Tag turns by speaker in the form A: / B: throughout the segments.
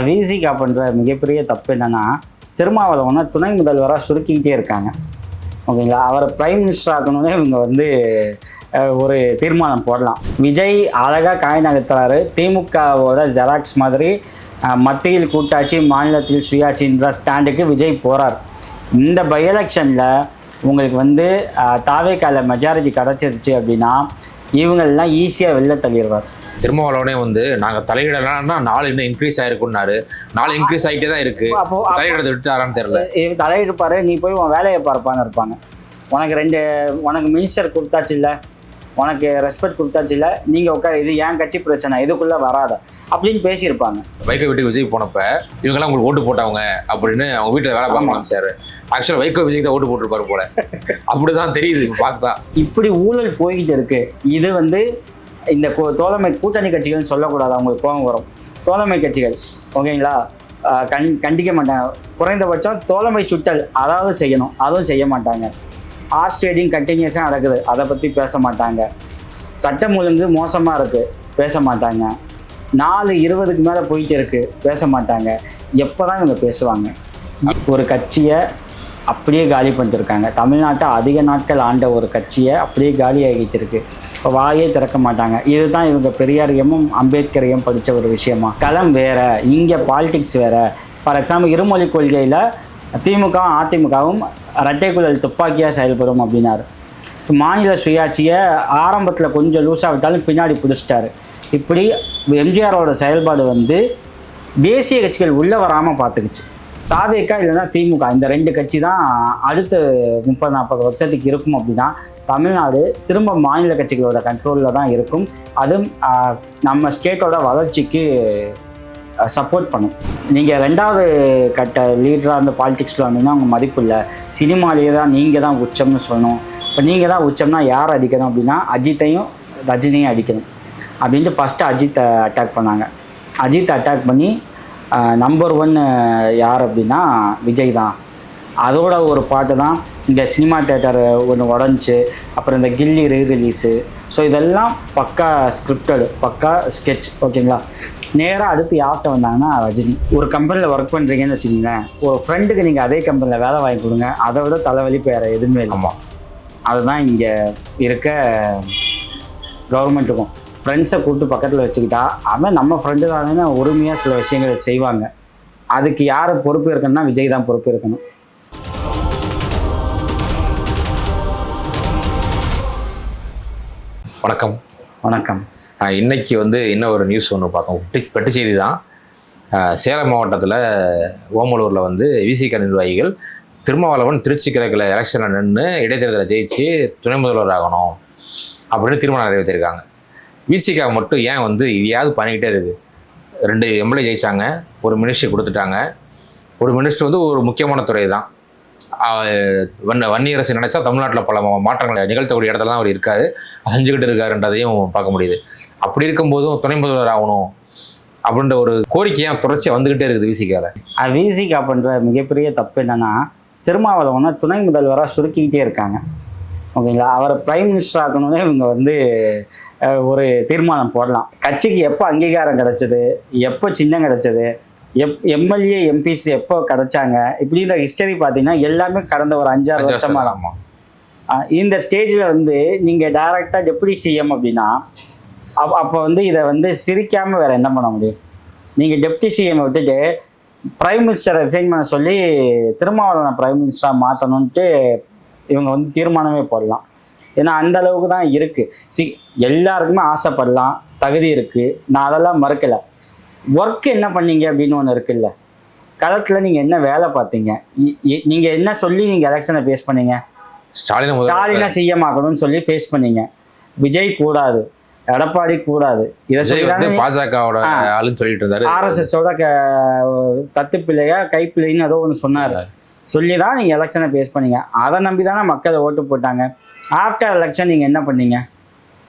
A: விசிகா பண்ணுற மிகப்பெரிய தப்பு என்னென்னா, திருமாவளவனை துணை முதல்வராக சுருக்கிக்கிட்டே இருக்காங்க. ஓகேங்களா? அவரை பிரைம் மினிஸ்டர் ஆக்கணுன்னே இவங்க ஒரு தீர்மானம் போடலாம். விஜய் அழகாக காய் நகர்த்துறாரு. திமுகவோட ஜெராக்ஸ் மாதிரி மத்தியில் கூட்டாட்சி, மாநிலத்தில் சுயாட்சின்ற ஸ்டாண்டுக்கு விஜய் போகிறார். இந்த பை எலெக்ஷனில் உங்களுக்கு தாவேக்கால மெஜாரிட்டி கிடச்சிருச்சு அப்படின்னா இவங்களெல்லாம் ஈஸியாக வெளில தள்ளிடுவார்.
B: திருமாவளவனே நாங்கள் தலையிடலாம்னா 4 இன்னும் இன்க்ரீஸ் ஆயிருக்குன்னாரு. 4 இன்க்ரீஸ் ஆகிட்டே தான் இருக்கு. அப்போ தலையிடத்தை விட்டுறான்னு தெரியல.
A: தலையிடுப்பாரு, நீ போய் உன் வேலையை பார்ப்பான்னு இருப்பாங்க. உனக்கு மினிஸ்டர் கொடுத்தாச்சு இல்லை, உனக்கு ரெஸ்பெக்ட் கொடுத்தாச்சு இல்லை, நீங்கள் உட்கார, இது ஏன் கட்சி பிரச்சனை, இதுக்குள்ளே வராத அப்படின்னு பேசியிருப்பாங்க.
B: வைகோ வீட்டுக்கு விஜய் போனப்ப இவங்கெல்லாம் உங்களுக்கு ஓட்டு போட்டவங்க அப்படின்னு அவங்க வீட்டில் வேலை பார்க்க ஆரம்பிச்சாரு. ஆக்சுவலாக வைகோ விஜய் தான் ஓட்டு போட்டிருப்பாரு போல, அப்படிதான் தெரியுது பார்த்தா.
A: இப்படி ஊழல் போய்கிட்டு இருக்கு. இது இந்த தோழமை கூட்டணி கட்சிகள்னு சொல்லக்கூடாது, அவங்களுக்கு கோபம் வரும். தோழமை கட்சிகள் ஓகேங்களா, கண்டிக்க மாட்டாங்க. குறைந்தபட்சம் தோழமை சுட்டல் அதாவது செய்யணும், அதுவும் செய்ய மாட்டாங்க. ஹார்ஸ் ட்ரேடிங் கண்டினியூஸாக நடக்குது, அதை பற்றி பேச மாட்டாங்க. சட்டம் ஒழுங்கு மோசமாக இருக்குது, பேச மாட்டாங்க. 4:20க்கு மேலே போயிட்டு இருக்குது, பேச மாட்டாங்க. எப்போ தான் இவங்க பேசுவாங்க? ஒரு கட்சியை அப்படியே காலி பண்ணிட்டு இருக்காங்க. தமிழ்நாட்டை அதிக நாட்கள் ஆண்ட ஒரு கட்சியை அப்படியே காலி ஆகிட்டு இருக்கு. இப்போ வாயே திறக்க மாட்டாங்க. இதுதான் இவங்க பெரியாரையும் அம்பேத்கரையும் படித்த ஒரு விஷயமா. களம் வேற, இங்கே பாலிடிக்ஸ் வேற. ஃபார் எக்ஸாம்பிள், இருமொழி கொள்கையில் திமுகவும் அதிமுகவும் இரட்டைக்குழல் துப்பாக்கியாக செயல்படும் அப்படின்னாரு. மாநில சுயாட்சியை ஆரம்பத்தில் கொஞ்சம் லூஸாக விட்டாலும் பின்னாடி பிடிச்சிட்டாரு. இப்படி எம்ஜிஆரோட செயல்பாடு தேசிய கட்சிகள் உள்ளே வராமல் பார்த்துக்குச்சு. தாவேக்கா இல்லைன்னா திமுக, இந்த 2 கட்சி தான் அடுத்த 30-40 வருஷத்துக்கு இருக்கும். அப்படின்னா தமிழ்நாடு திரும்ப மாநில கட்சிகளோட கண்ட்ரோலில் தான் இருக்கும். அதுவும் நம்ம ஸ்டேட்டோட வளர்ச்சிக்கு சப்போர்ட் பண்ணும். நீங்கள் 2வது கட்ட லீடராக அந்த பாலிடிக்ஸில் வந்தீங்கன்னா அவங்க மதிப்பு இல்லை. சினிமாலேயே தான் நீங்கள் தான் உச்சம்னு சொல்லணும். இப்போ நீங்கள் தான் உச்சம்னா யார் அடிக்கணும் அப்படின்னா அஜித்தையும் ரஜினியும் அடிக்கணும் அப்படின்ட்டு ஃபஸ்ட்டு அஜித்தை அட்டாக் பண்ணாங்க. அஜித்தை அட்டாக் பண்ணி நம்பர் 1 யார் அப்படின்னா விஜய் தான். அதோட ஒரு பாட்டு தான் இந்த சினிமா தேட்டர் ஒன்று உடஞ்சி, அப்புறம் இந்த கில்லி ரீரிலீஸு. ஸோ இதெல்லாம் பக்கா ஸ்கிரிப்டடு, பக்கா ஸ்கெட்ச். ஓகேங்களா? நேராக அடுத்து யார்கிட்ட வந்தாங்கன்னா ரஜினி. ஒரு கம்பெனியில் ஒர்க் பண்ணுறீங்கன்னு வச்சுக்கோங்களேன், ஒரு ஃப்ரெண்டுக்கு நீங்கள் அதே கம்பெனியில் வேலை வாங்கி கொடுங்க, அதை விட தலைவலி வேறு எதுவுமே இல்லைமா. அதுதான் இங்கே இருக்க கவர்மெண்ட்டுக்கும். ஃப்ரெண்ட்ஸை கூப்பிட்டு பக்கத்தில் வச்சுக்கிட்டா அவன் நம்ம ஃப்ரெண்டு தானே உரிமையாக சில விஷயங்களை செய்வாங்க. அதுக்கு யார் பொறுப்பு இருக்கணும்னா விஜய் தான் பொறுப்பு இருக்கணும்.
B: வணக்கம்.
A: வணக்கம்.
B: இன்னைக்கு இன்னும் ஒரு நியூஸ் ஒன்று பார்க்கோம். பெட்டு செய்தி தான். சேலம் மாவட்டத்தில் ஓமலூரில் விசிக நிர்வாகிகள் திருமாவளவன் திருச்சி கிழக்கில் எலெக்ஷனில் நின்று இடைத்தேர்தலை ஜெயிச்சு துணை முதல்வர் ஆகணும் அப்படின்னு தீர்மானம் நிறைவேற்றிருக்காங்க. விசிகா மட்டும் ஏன் இதையாவது பண்ணிக்கிட்டே இருக்குது? 2 எம்எல்ஏ ஜெயிச்சாங்க, ஒரு மினிஸ்டர் கொடுத்துட்டாங்க. ஒரு மினிஸ்டர் ஒரு முக்கியமான துறை தான். வன்னியரசு நினைச்சா தமிழ்நாட்டில் பல மாற்றங்களை நிகழ்த்தக்கூடிய இடத்துல தான் அவர் இருக்காரு, செஞ்சுக்கிட்டு இருக்காருன்றதையும் பார்க்க முடியுது. அப்படி இருக்கும்போதும் துணை முதல்வர் ஆகணும் அப்படின்ற ஒரு கோரிக்கையாக தொடர்ச்சியாக வந்துக்கிட்டே இருக்குது விசிகாவில்.
A: விசிகா பண்ணுற மிகப்பெரிய தப்பு என்னென்னா, திருமாவளவனை துணை முதல்வராக சுருக்கிக்கிட்டே இருக்காங்க. ஓகேங்களா? அவரை பிரைம் மினிஸ்டர் ஆக்கணுன்னே இவங்க ஒரு தீர்மானம் போடலாம். கட்சிக்கு எப்போ அங்கீகாரம் கிடச்சிது, எப்போ சின்னம் கிடச்சிது, எம்எல்ஏ எம்பிஸ் எப்போ கிடைச்சாங்க, இப்படின்ற ஹிஸ்டரி பார்த்தீங்கன்னா எல்லாமே கடந்த ஒரு 5-6 வருஷமாக. இந்த ஸ்டேஜில் நீங்கள் டைரெக்டாக டெப்யூட்டி சிஎம் அப்படின்னா அப்போ இதை சிரிக்காமல் வேறு என்ன பண்ண முடியும்? நீங்கள் டெப்யூட்டி சிஎம் விட்டுட்டு பிரைம் மினிஸ்டரை ரிசைன் பண்ண சொல்லி திருமாவளவனை பிரைம் மினிஸ்டராக மாற்றணுன்ட்டு இவங்க தீர்மானமே போடலாம். ஏன்னா அந்த அளவுக்கு தான் இருக்குது. எல்லாருக்குமே ஆசைப்படலாம், தகுதி இருக்குது, நான் அதெல்லாம் மறுக்கலை. ஒர்க் என்ன பண்ணீங்க அப்படின்னு ஒன்று இருக்குல்ல, களத்தில் நீங்கள் என்ன வேலை பார்த்தீங்க, நீங்கள் என்ன சொல்லி நீங்கள் எலெக்ஷனை ஃபேஸ் பண்ணீங்க? ஸ்டாலினை சிஎம் ஆகணும்னு சொல்லி ஃபேஸ் பண்ணீங்க. விஜய் கூடாது, எடப்பாடி கூடாது, இதை சொல்லி
B: பாஜகவோட ஆளுன்னு சொல்லிட்டு இருந்தாரு.
A: ஆர்எஸ்எஸோட தத்து பிள்ளையா கைப்பிள்ளைன்னு ஏதோ ஒன்று சொன்னார். சொல்லி தான் நீங்கள் எலெக்ஷனை ஃபேஸ் பண்ணீங்க. அதை நம்பி தானே மக்கள் ஓட்டு போட்டாங்க. ஆஃப்டர் எலெக்ஷன் நீங்கள் என்ன பண்ணீங்க?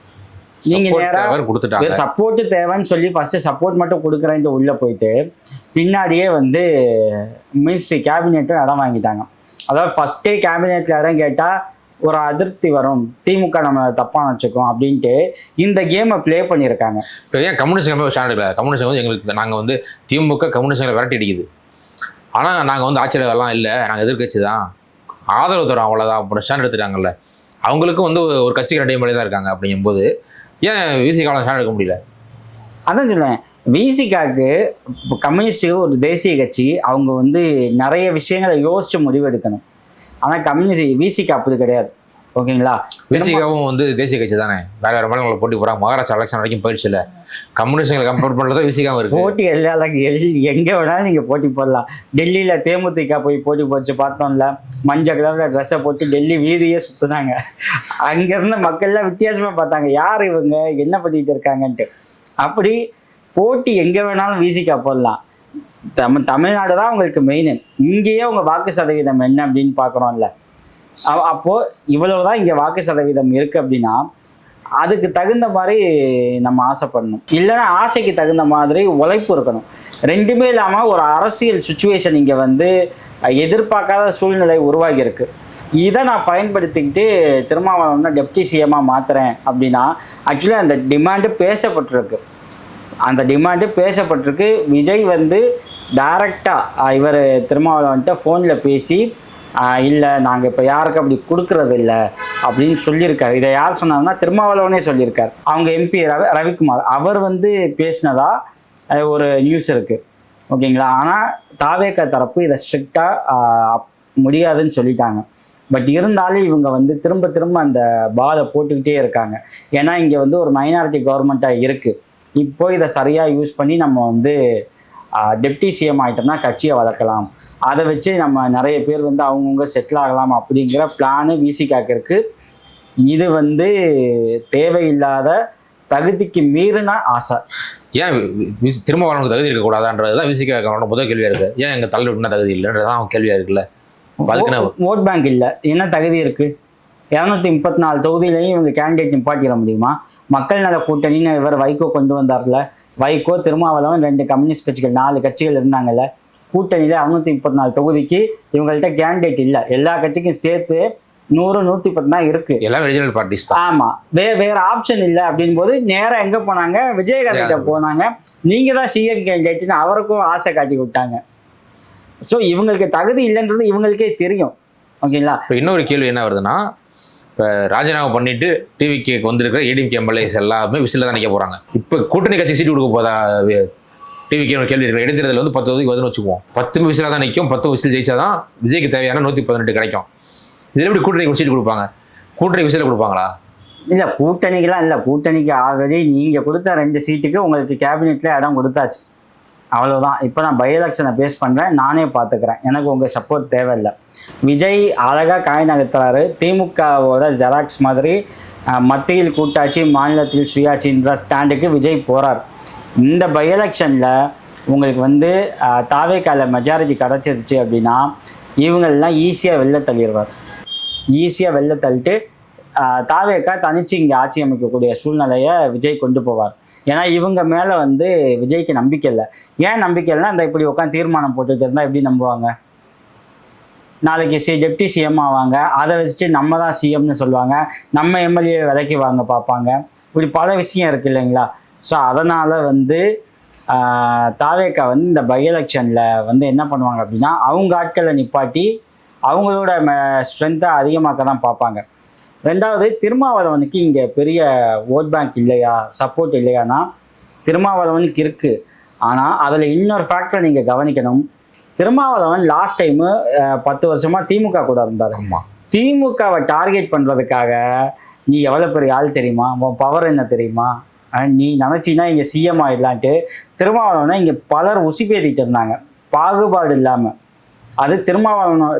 A: நீங்கள் நேராக சப்போர்ட்டு தேவைன்னு சொல்லி ஃபஸ்ட்டு சப்போர்ட் மட்டும் கொடுக்குறேன்ட்டு உள்ளே போயிட்டு பின்னாடியே மினிஸ்ட்ரி கேபினெட்டும் இடம் வாங்கிட்டாங்க. அதாவது ஃபஸ்ட்டே கேபினெட்டில் இடம் கேட்டால் ஒரு அதிருப்தி வரும், திமுக நம்ம தப்பா நினச்சிக்கோம் அப்படின்ட்டு இந்த கேமை ப்ளே பண்ணியிருக்காங்க.
B: இப்போ ஏன் கம்யூனிஸ்ட் ஸ்டாண்ட் எடுக்கல? கம்யூனிஸ்ட் வந்து எங்களுக்கு நாங்கள் வந்து திமுக கம்யூனிஸ்ட்களை விரட்டி அடிக்குது, ஆனால் நாங்கள் வந்து ஆட்சியாளர்லாம் இல்லை, நாங்கள் எதிர்கட்சி தான், ஆதரவு தரோம் அவ்வளோதான் அப்படின்னு ஸ்டாண்ட் எடுத்துட்டாங்கல்ல. அவங்களுக்கும் வந்து ஒரு கட்சிக்கு 2 மணி தான் இருக்காங்க. அப்படிங்கும்போது ஏன் விசிகாவில் ஸ்டாண்ட் எடுக்க முடியல?
A: அதான் சொல்லுவேன், விசிகாவுக்கு கம்யூனிஸ்டுக்கு ஒரு தேசிய கட்சி, அவங்க வந்து நிறைய விஷயங்களை யோசிச்சு முடிவு எடுக்கணும். ஆனால் கம்யூனிஸ்ட் விசிகா அப்படி கிடையாது. ஓகேங்களா?
B: விசிகாவும் வந்து தேசிய கட்சி தானே, வேற வேற மாநிலங்களை போட்டி போகிறாங்க. மகாராஷ்டிரா எலெக்ஷன் வரைக்கும் போயிடுச்சு இல்லை, கம்யூனிஸ்டுகளை கம்பேர் பண்ணுறது விசிகாவும் இருக்குது.
A: போட்டி எங்கே வேணாலும் நீங்கள் போட்டி போடலாம். டெல்லியில் தேமுதிக போய் போட்டி போச்சு பார்த்தோம்ல, மஞ்சள் கலரில் ட்ரெஸ்ஸை போட்டு டெல்லி வீதியே சுற்றுனாங்க. அங்கேருந்து மக்கள்லாம் வித்தியாசமாக பார்த்தாங்க, யார் இவங்க என்ன பண்ணிட்டு இருக்காங்கன்ட்டு. அப்படி போட்டி எங்கே வேணாலும் விசிகா போடலாம். தமிழ்நாடு தான் உங்களுக்கு மெயின். இங்கேயே உங்கள் வாக்கு சதவீதம் என்ன அப்படின்னு பார்க்குறோம்ல. அப்போது இவ்வளவுதான் இங்கே வாக்கு சதவீதம் இருக்குது அப்படின்னா அதுக்கு தகுந்த மாதிரி நம்ம ஆசைப்படணும். இல்லைன்னா ஆசைக்கு தகுந்த மாதிரி உழைப்பு இருக்கணும். ரெண்டுமே இல்லாமல் ஒரு அரசியல் சுச்சுவேஷன் இங்கே வந்து எதிர்பார்க்காத சூழ்நிலை உருவாகி இருக்கு. இதை நான் பயன்படுத்திக்கிட்டு திருமாவளவன் டெப்டி சிஎம்மாக மாற்றுறேன் அப்படின்னா ஆக்சுவலி அந்த டிமாண்டு பேசப்பட்டிருக்கு. விஜய் வந்து டைரெக்டாக இவர் திருமாவளவன்ட்ட ஃபோனில் பேசி இல்லை நாங்கள் இப்போ யாருக்கு அப்படி கொடுக்கறது இல்லை அப்படின்னு சொல்லியிருக்காரு. இதை யார் சொன்னாங்கன்னா திருமாவளவனே சொல்லியிருக்கார். அவங்க எம்பி ரவிக்குமார் அவர் வந்து பேசினதா ஒரு நியூஸ் இருக்குது. ஓகேங்களா? ஆனால் தாவேக தரப்பு இதை ஸ்ட்ரிக்டாக முடியாதுன்னு சொல்லிட்டாங்க. பட் இருந்தாலும் இவங்க வந்து திரும்ப அந்த பாலை போட்டுக்கிட்டே இருக்காங்க. ஏன்னா இங்கே வந்து ஒரு மைனாரிட்டி கவர்மெண்ட்டாக இருக்குது. இப்போ இதை சரியாக யூஸ் பண்ணி நம்ம வந்து டெப்டி சிஎம் ஆகிட்டோம்னா கட்சியை வளர்க்கலாம், அதை வச்சு நம்ம நிறைய பேர் வந்து அவங்கவுங்க செட்டில் ஆகலாம் அப்படிங்கிற பிளானு விசிகாக்கு இருக்குது. இது வந்து தேவையில்லாத தகுதிக்கு மீறின ஆசை.
B: ஏன் திருமாவளவனுக்கு தகுதி இருக்கக்கூடாதான்றது தான் விசிகாவோட முதல் கேள்வியாக இருக்குது. ஏன் எங்கள் தலைவர் என்ன தகுதி இல்லைன்றதான் அவன் கேள்வியாக இருக்குல்ல.
A: ஓட் பேங்க் இல்லை, என்ன தகுதி இருக்குது? 234 தொகுதியிலையும் இவங்க கேண்டிடேட் நிப்பாட்டிட முடியுமா? மக்கள் நல கூட்டணின்னு இவர் வைகோ கொண்டு வந்தார்ல, வைகோ திருமாவளவன் 2 கம்யூனிஸ்ட் கட்சிகள் 4 கட்சிகள் இருந்தாங்கல்ல கூட்டணியில். 234 தொகுதிக்கு இவங்கள்ட்ட கேண்டிடேட் இல்லை. எல்லா கட்சிக்கும் சேர்த்து 100-110 தான் இருக்கு.
B: எல்லாம் ரீஜனல் பார்ட்டிஸ் தான்.
A: ஆமாம், வேற ஆப்ஷன் இல்லை. அப்படின் போது நேராக எங்கே போனாங்க? விஜயகாந்த் போனாங்க. நீங்கள் தான் சிஎம் கேண்டிடேட்னு அவருக்கும் ஆசை காட்டி விட்டாங்க. ஸோ இவங்களுக்கு தகுதி இல்லைன்றது இவங்களுக்கே தெரியும். ஓகேங்களா?
B: இப்போ இன்னொரு கேள்வி என்ன வருதுன்னா, இப்போ ராஜினாமா பண்ணிட்டு டிவிக்கு வந்திருக்கிற ஏடிஎம்கே எம்எல்ஏஸ் எல்லாமே விசில் தான் நிற்க போகிறாங்க. இப்போ கூட்டணி கட்சி சீட்டு கொடுக்க போதா டிவிக்கு ஒரு கேள்வி இருக்கிற. இடைத்தேர்தல் வந்து 10 தொகுதிக்கு வந்து வச்சுக்குவோம், 10 விசிலாக தான் நிற்கும். 10 விசில் ஜெயிச்சாதான் விஜய்க்கு தேவையான 118 கிடைக்கும். இதில் எப்படி கூட்டணிக்கு சீட்டு கொடுப்பாங்க? கூட்டணி விசில கொடுப்பாங்களா?
A: இல்லை, கூட்டணிக்கெலாம் இல்லை. கூட்டணிக்கு ஆல்ரெடி நீங்கள் கொடுத்த 2 சீட்டுக்கு உங்களுக்கு கேபினெட்டில் இடம் கொடுத்தாச்சு, அவ்வளோதான். இப்போ நான் பை எலெக்ஷனை பேஸ் பண்ணுறேன், நானே பார்த்துக்கிறேன், எனக்கு உங்கள் சப்போர்ட் தேவையில்லை. விஜய் அழகாக காய் நகர்த்துறாரு. திமுகவோட ஜெராக்ஸ் மாதிரி மத்தியில் கூட்டாட்சி மாநிலத்தில் சுயாட்சின்ற ஸ்டாண்டுக்கு விஜய் போகிறார். இந்த பை எலெக்ஷனில் உங்களுக்கு வந்து தாவேக்கால மெஜாரிட்டி கிடச்சிருச்சு அப்படின்னா இவங்களெலாம் ஈஸியாக வெளில தள்ளிடுவார். ஈஸியாக வெளில தள்ளிட்டு தாவேக்கா தனிச்சு இங்கே ஆட்சி அமைக்கக்கூடிய சூழ்நிலையை விஜய் கொண்டு போவார். ஏன்னா இவங்க மேலே வந்து விஜய்க்கு நம்பிக்கை இல்லை. ஏன் நம்பிக்கை இல்லைன்னா, இந்த இப்படி உட்காந்து தீர்மானம் போட்டுட்டு இருந்தால் எப்படி நம்புவாங்க? நாளைக்கு டெப்டி சிஎம் ஆவாங்க, அதை வச்சுட்டு நம்ம தான் சிஎம்னு சொல்லுவாங்க, நம்ம எம்எல்ஏ விலைக்கு வாங்க பார்ப்பாங்க. இப்படி பல விஷயம் இருக்குது இல்லைங்களா? ஸோ அதனால் வந்து தாவேக்கா வந்து இந்த பை எலெக்ஷனில் வந்து என்ன பண்ணுவாங்க அப்படின்னா அவங்க ஆட்களை நிப்பாட்டி அவங்களோட ஸ்ட்ரென்த்தை அதிகமாக்க தான் பார்ப்பாங்க. ரெண்டாவது, திருமாவளவனுக்கு இங்கே பெரிய ஓட் பேங்க் இல்லையா, சப்போர்ட் இல்லையானா திருமாவளவனுக்கு இருக்குது. ஆனால் அதில் இன்னொரு ஃபேக்டர் நீங்கள் கவனிக்கணும். திருமாவளவன் லாஸ்ட் டைமு 10 வருஷமாக திமுக கூட இருந்தார். திமுகவை டார்கெட் பண்ணுறதுக்காக நீ எவ்வளோ பெரிய ஆள் தெரியுமா, உன் பவர் என்ன தெரியுமா, நீ நினச்சின்னா இங்கே சிஎம் ஆகிடலான்ட்டு திருமாவளவனை இங்கே பலர் உசிப்பேத்திட்டு இருந்தாங்க, பாகுபாடு இல்லாமல். அது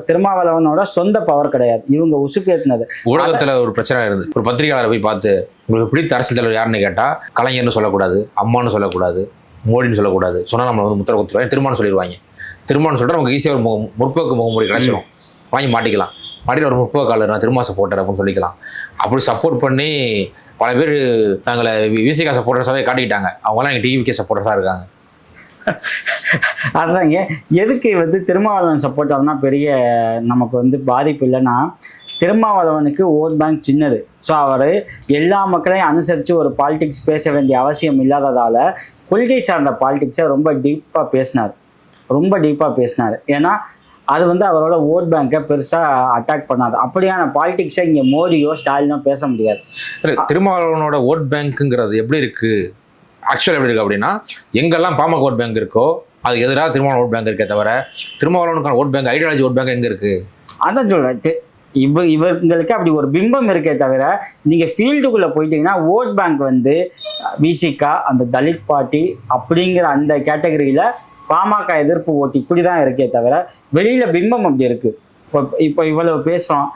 A: திருமாவளவனோட சொந்த பவர் கிடையாது, இவங்க உசுப்பேத்தினது.
B: ஊடகத்தில் ஒரு பிரச்சனை இருந்து ஒரு பத்திரிகையாளரை போய் பார்த்து உங்களுக்கு பிடித்த அரசியல் தலைவர் யாருன்னு கேட்டால் கலைஞர்னு சொல்லக்கூடாது, அம்மானு சொல்லக்கூடாது, மோடின்னு சொல்லக்கூடாது, சொன்னால் நம்மளை வந்து முத்திர குத்துருவாங்க, திருமான்னு சொல்லிடுவாங்க. திருமான்னு சொல்லிட்டு நமக்கு ஈஸியாக ஒரு முற்போக்கு முகமூடி கிடைச்சிடும், வாங்கி மாட்டிக்கலாம். மாட்டிட்டு ஒரு முற்போக்காளர் நான் திருமா சப்போர்ட்டர் அப்படின்னு சொல்லிக்கலாம். அப்படி சப்போர்ட் பண்ணி பல பேர் நாங்களை விசிகா சப்போர்ட்டர்ஸாகவே காட்டிக்கிட்டாங்க. அவங்களாம் எங்கள் டிவிகே சப்போர்ட்டர்ஸாக இருக்காங்க.
A: அதுதாங்க எதுக்கு வந்து திருமாவளவன் சப்போர்ட் ஆகுனா பெரிய நமக்கு வந்து பாதிப்பு இல்லைன்னா, திருமாவளவனுக்கு ஓட் பேங்க் சின்னது. ஸோ அவர் எல்லா மக்களையும் அனுசரித்து ஒரு பாலிடிக்ஸ் பேச வேண்டிய அவசியம் இல்லாததால் கொள்கை சார்ந்த பாலிடிக்ஸை ரொம்ப டீப்பாக பேசினார். ஏன்னா அது வந்து அவரோட ஓட் பேங்கை பெருசாக அட்டாக் பண்ணாது. அப்படியான பாலிடிக்ஸை இங்கே மோடியோ ஸ்டாலினோ பேச முடியாது.
B: திருமாவளவனோட ஓட் பேங்க்குங்கிறது எப்படி இருக்குது, ஆக்சுவலாக எப்படி இருக்குது அப்படின்னா, எங்கெல்லாம் பாமக ஓட் பேங்க் இருக்கோ அது எதிராக திருமாவளவன் ஓட் பேங்க் இருக்கே தவிர திருமாவளவனுக்கான vote bank, ideology vote bank எங்கே இருக்குது?
A: அதான் சொல்கிறேன். இவங்களுக்கு அப்படி ஒரு பிம்பம் இருக்கே தவிர நீங்கள் ஃபீல்டுக்குள்ளே போயிட்டீங்கன்னா ஓட் பேங்க் வந்து விசிகா, அந்த தலித் பார்ட்டி அப்படிங்கிற அந்த கேட்டகரியில் பாமக எதிர்ப்பு ஓட்டு இப்படி தான் இருக்கே தவிர வெளியில் பிம்பம் அப்படி இருக்குது. இப்போ இவ்வளவு பேசுகிறோம்,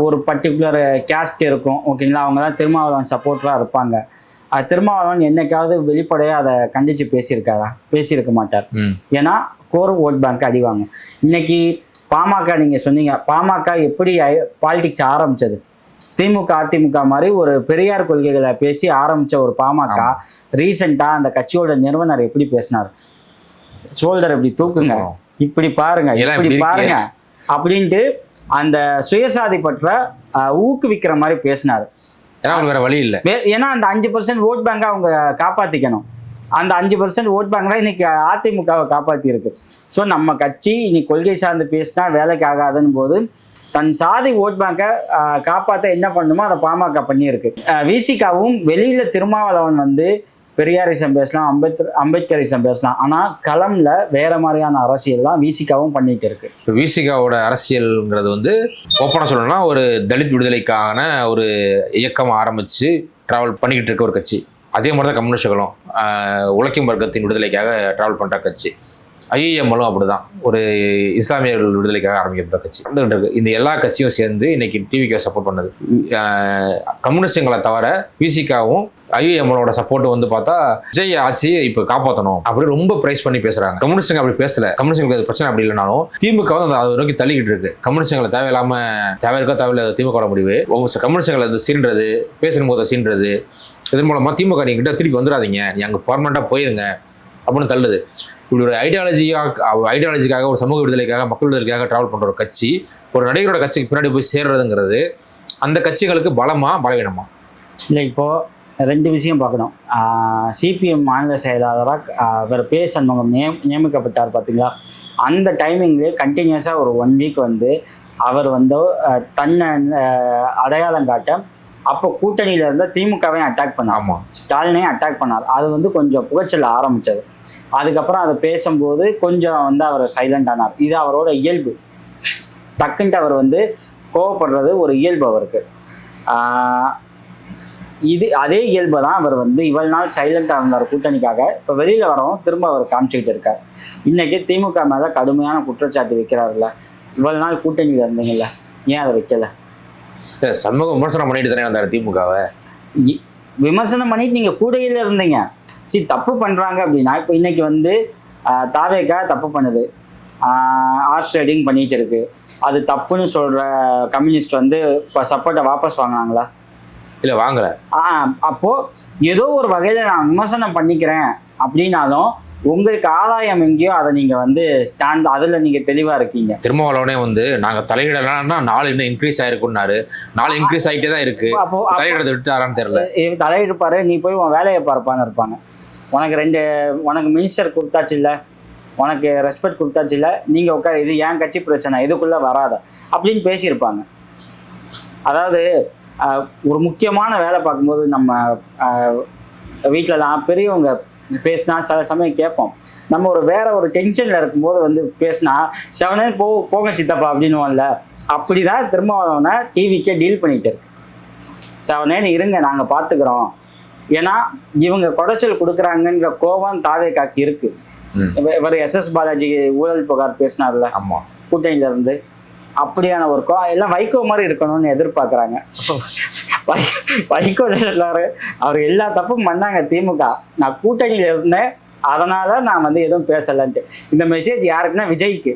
A: ஒரு பர்டிகுலர் கேஸ்ட் இருக்கும், ஓகேங்களா, அவங்க தான் திருமாவளவன் சப்போர்ட்டராக இருப்பாங்க. திருமாவளவன் என்னைக்காவது வெளிப்படையாக அதை கண்டித்து பேசியிருக்க மாட்டார். ஏன்னா கோர் ஓட் பேங்க் அடிவாங்க. இன்னைக்கு பாமக நீங்கள் சொன்னீங்க, பாமக எப்படி பாலிடிக்ஸ் ஆரம்பித்தது? திமுக அதிமுக மாதிரி ஒரு பெரியார் கொள்கைகளை பேசி ஆரம்பித்த ஒரு பாமக ரீசெண்டாக அந்த கட்சியோட நிறுவனர் எப்படி பேசினார்? ஷோல்டர் இப்படி தூக்குங்க, இப்படி பாருங்க, இப்படி பாருங்க அப்படின்ட்டு அந்த சுயசாதி பற்ற ஊக்குவிக்கிற மாதிரி பேசினார்.
B: வேற வழி இல்லை.
A: ஏன்னா அந்த 5% ஓட் பேங்கை அவங்க காப்பாற்றிக்கணும். அந்த 5% ஓட் பேங்க் தான் இன்னைக்கு அதிமுகவை காப்பாற்றி இருக்கு. ஸோ நம்ம கட்சி இன்னைக்கு கொள்கை சார்ந்து பேசினா வேலைக்கு ஆகாதுன்னு போது தன் சாதி ஓட் பேங்கை காப்பாற்ற என்ன பண்ணணுமோ அதை பாமக பண்ணியிருக்கு. விசிகாவும் வெளியில் திருமாவளவன் வந்து பெரியாரிசம் பேசலாம், அம்பேத்கரிசம் பேசலாம், ஆனால் களம்ல வேற மாதிரியான அரசியல் தான் விசிகாவும் பண்ணிட்டு இருக்கு.
B: இப்போ விசிகாவோட அரசியல்ங்கிறது வந்து ஓப்பனாக சொல்லணும்னா ஒரு தலித் விடுதலைக்கான ஒரு இயக்கம் ஆரம்பித்து ட்ராவல் பண்ணிக்கிட்டு இருக்க ஒரு கட்சி. அதே மாதிரி தான் கம்யூனிஸ்டுகளும் உழைக்கும் வர்க்கத்தின் விடுதலைக்காக ட்ராவல் பண்ணுற கட்சி. ஐஎம்எல்லும் அப்படிதான் ஒரு இஸ்லாமியர்கள் விடுதலைக்காக ஆரம்பிக்கிற கட்சி வந்துகிட்டு இருக்கு. இந்த எல்லா கட்சியும் சேர்ந்து இன்னைக்கு டிவிக்கு சப்போர்ட் பண்ணுது. கம்யூனிஸ்டுங்களை தவிர விசிகாவும் ஐஎம்எலோட சப்போர்ட் வந்து பார்த்தா விஜய் ஆட்சியை இப்போ காப்பாற்றணும் அப்படி ரொம்ப பிரைஸ் பண்ணி பேசுறாங்க. கம்யூனிஸ்டுங்க அப்படி பேசல. கம்யூனிஸ்டுங்களுக்கு பிரச்சனை அப்படி இல்லைனாலும் திமுக வந்து அதை நோக்கி தள்ளிக்கிட்டு இருக்கு. கம்யூனிஸ்டுங்களை தேவையில்லை திமுக முடிவு. கம்யூனிஸ்டுங்களை சீன்றது, பேசும்போது சீன்றது, இதன் மூலமாக திமுக நீங்கிட்ட திருப்பி வந்துடாதீங்க, நீ அங்கே பர்மனெண்ட்டாக போயிருங்க அப்படின்னு தள்ளுது. இப்படி ஒரு ஐடியாலஜிக்காக ஒரு சமூக விடுதலைக்காக மக்கள் விடுதலைக்காக ட்ராவல் பண்ணுற ஒரு கட்சி ஒரு நடிகரோட கட்சிக்கு பின்னாடி போய் சேர்றதுங்கிறது அந்த கட்சிகளுக்கு பலவீனமா
A: இல்லை? இப்போது 2 விஷயம் பார்க்கணும். சிபிஎம் மாநில செயலாளராக அவர் பே சண்முகம் நியமிக்கப்பட்டார் பார்த்தீங்களா? அந்த டைமிங்லேயே கண்டினியூஸாக ஒரு 1 வீக் வந்து அவர் வந்து தன்னை அடையாளம் காட்ட அப்போ கூட்டணியில் இருந்த திமுகவையும் அட்டாக் பண்ணார்.
B: ஆமாம்,
A: ஸ்டாலினையும் அட்டாக் பண்ணார். அது வந்து கொஞ்சம் புகைச்சல் ஆரம்பித்தது. அதுக்கப்புறம் அதை பேசும்போது கொஞ்சம் வந்து அவர் சைலண்ட் ஆனார். இது அவரோட இயல்பு. டக்குன்ட்டு அவர் வந்து கோவப்படுறது ஒரு இயல்பு அவருக்கு. இது அதே இயல்பு தான் அவர் வந்து இவ்வளவு நாள் சைலண்டாக இருந்தார் கூட்டணிக்காக. இப்போ வெளியில் வரவும் திரும்ப அவர் காமிச்சிக்கிட்டு இருக்கார். இன்றைக்கி திமுக மேலே கடுமையான குற்றச்சாட்டு வைக்கிறாருல்ல, இவ்வளவு நாள் கூட்டணியில் இருந்தீங்கல்ல, ஏன் அதை வைக்கலை?
B: சண்முகம் விமர்சனம் பண்ணிட்டு தானே வந்தார் திமுகவை.
A: விமர்சனம் பண்ணிட்டு நீங்கள் கூடையில் இருந்தீங்க. தப்பு பண்ணுறாங்க அப்படின்னா இப்போ இன்னைக்கு வந்து தாவேக்கா தப்பு பண்ணுது, ஹார்ஸ் ரைடிங் பண்ணிகிட்டு இருக்கு. அது தப்புன்னு சொல்கிற கம்யூனிஸ்ட் வந்து இப்போ சப்போர்ட்டை வாபஸ் வாங்கினாங்களா?
B: இல்லை, வாங்கலை.
A: அப்போது ஏதோ ஒரு வகையில் நான் விமர்சனம் பண்ணிக்கிறேன் அப்படின்னாலும் உங்களுக்கு ஆதாயம் எங்கேயோ அதை நீங்கள் வந்து அதில் நீங்கள் தெளிவாக இருக்கீங்க.
B: திருமாவளவனே வந்து நாங்கள் தலையிடலாம்னா 4 இன்னும் இன்க்ரீஸ் ஆகிருக்குன்னாரு. 4 இன்க்ரீஸ் ஆகிட்டே தான் இருக்கு. அப்போது தலையிடத்தை விட்டுறான்னு தெரியல.
A: தலையிடுப்பாரு, நீ போய் உன் வேலையை பார்ப்பான்னு இருப்பாங்க. உனக்கு மினிஸ்டர் கொடுத்தாச்சு இல்லை, உனக்கு ரெஸ்பெக்ட் கொடுத்தாச்சு இல்லை, நீங்கள் உட்கார, இது ஏன் கட்சி பிரச்சனை, இதுக்குள்ளே வராத அப்படின்னு பேசியிருப்பாங்க. அதாவது ஒரு முக்கியமான வேலை பார்க்கும்போது நம்ம வீட்டிலலாம் பெரியவங்க பேசினா சில சமயம் கேட்போம். நம்ம வேற ஒரு டென்ஷனில் இருக்கும்போது வந்து பேசினா செவனே போக சித்தப்பா அப்படின்னுவோம்ல, அப்படி தான் திருமாவளவனை டிவிக்கே டீல் பண்ணிட்டு இருக்கு. செவனேன்னு இருங்க, நாங்கள் பார்த்துக்கிறோம். ஏன்னா இவங்க குடைச்சல் கொடுக்குறாங்கன்ற கோபம் தாவேக்காக்கு இருக்கு. இவர் எஸ்எஸ் பாலாஜி ஊழல் புகார் பேசினார்ல கூட்டணியில இருந்து, அப்படியான ஒரு எல்லாம் வைகோ மாதிரி இருக்கணும்னு எதிர்பார்க்குறாங்க. வைகோ அவர் எல்லா தப்பும் பண்ணாங்க திமுக, நான் கூட்டணியில் இருந்தேன் அதனால நான் வந்து எதுவும் பேசலன்ட்டு. இந்த மெசேஜ் யாருக்குன்னா விஜய்க்கு,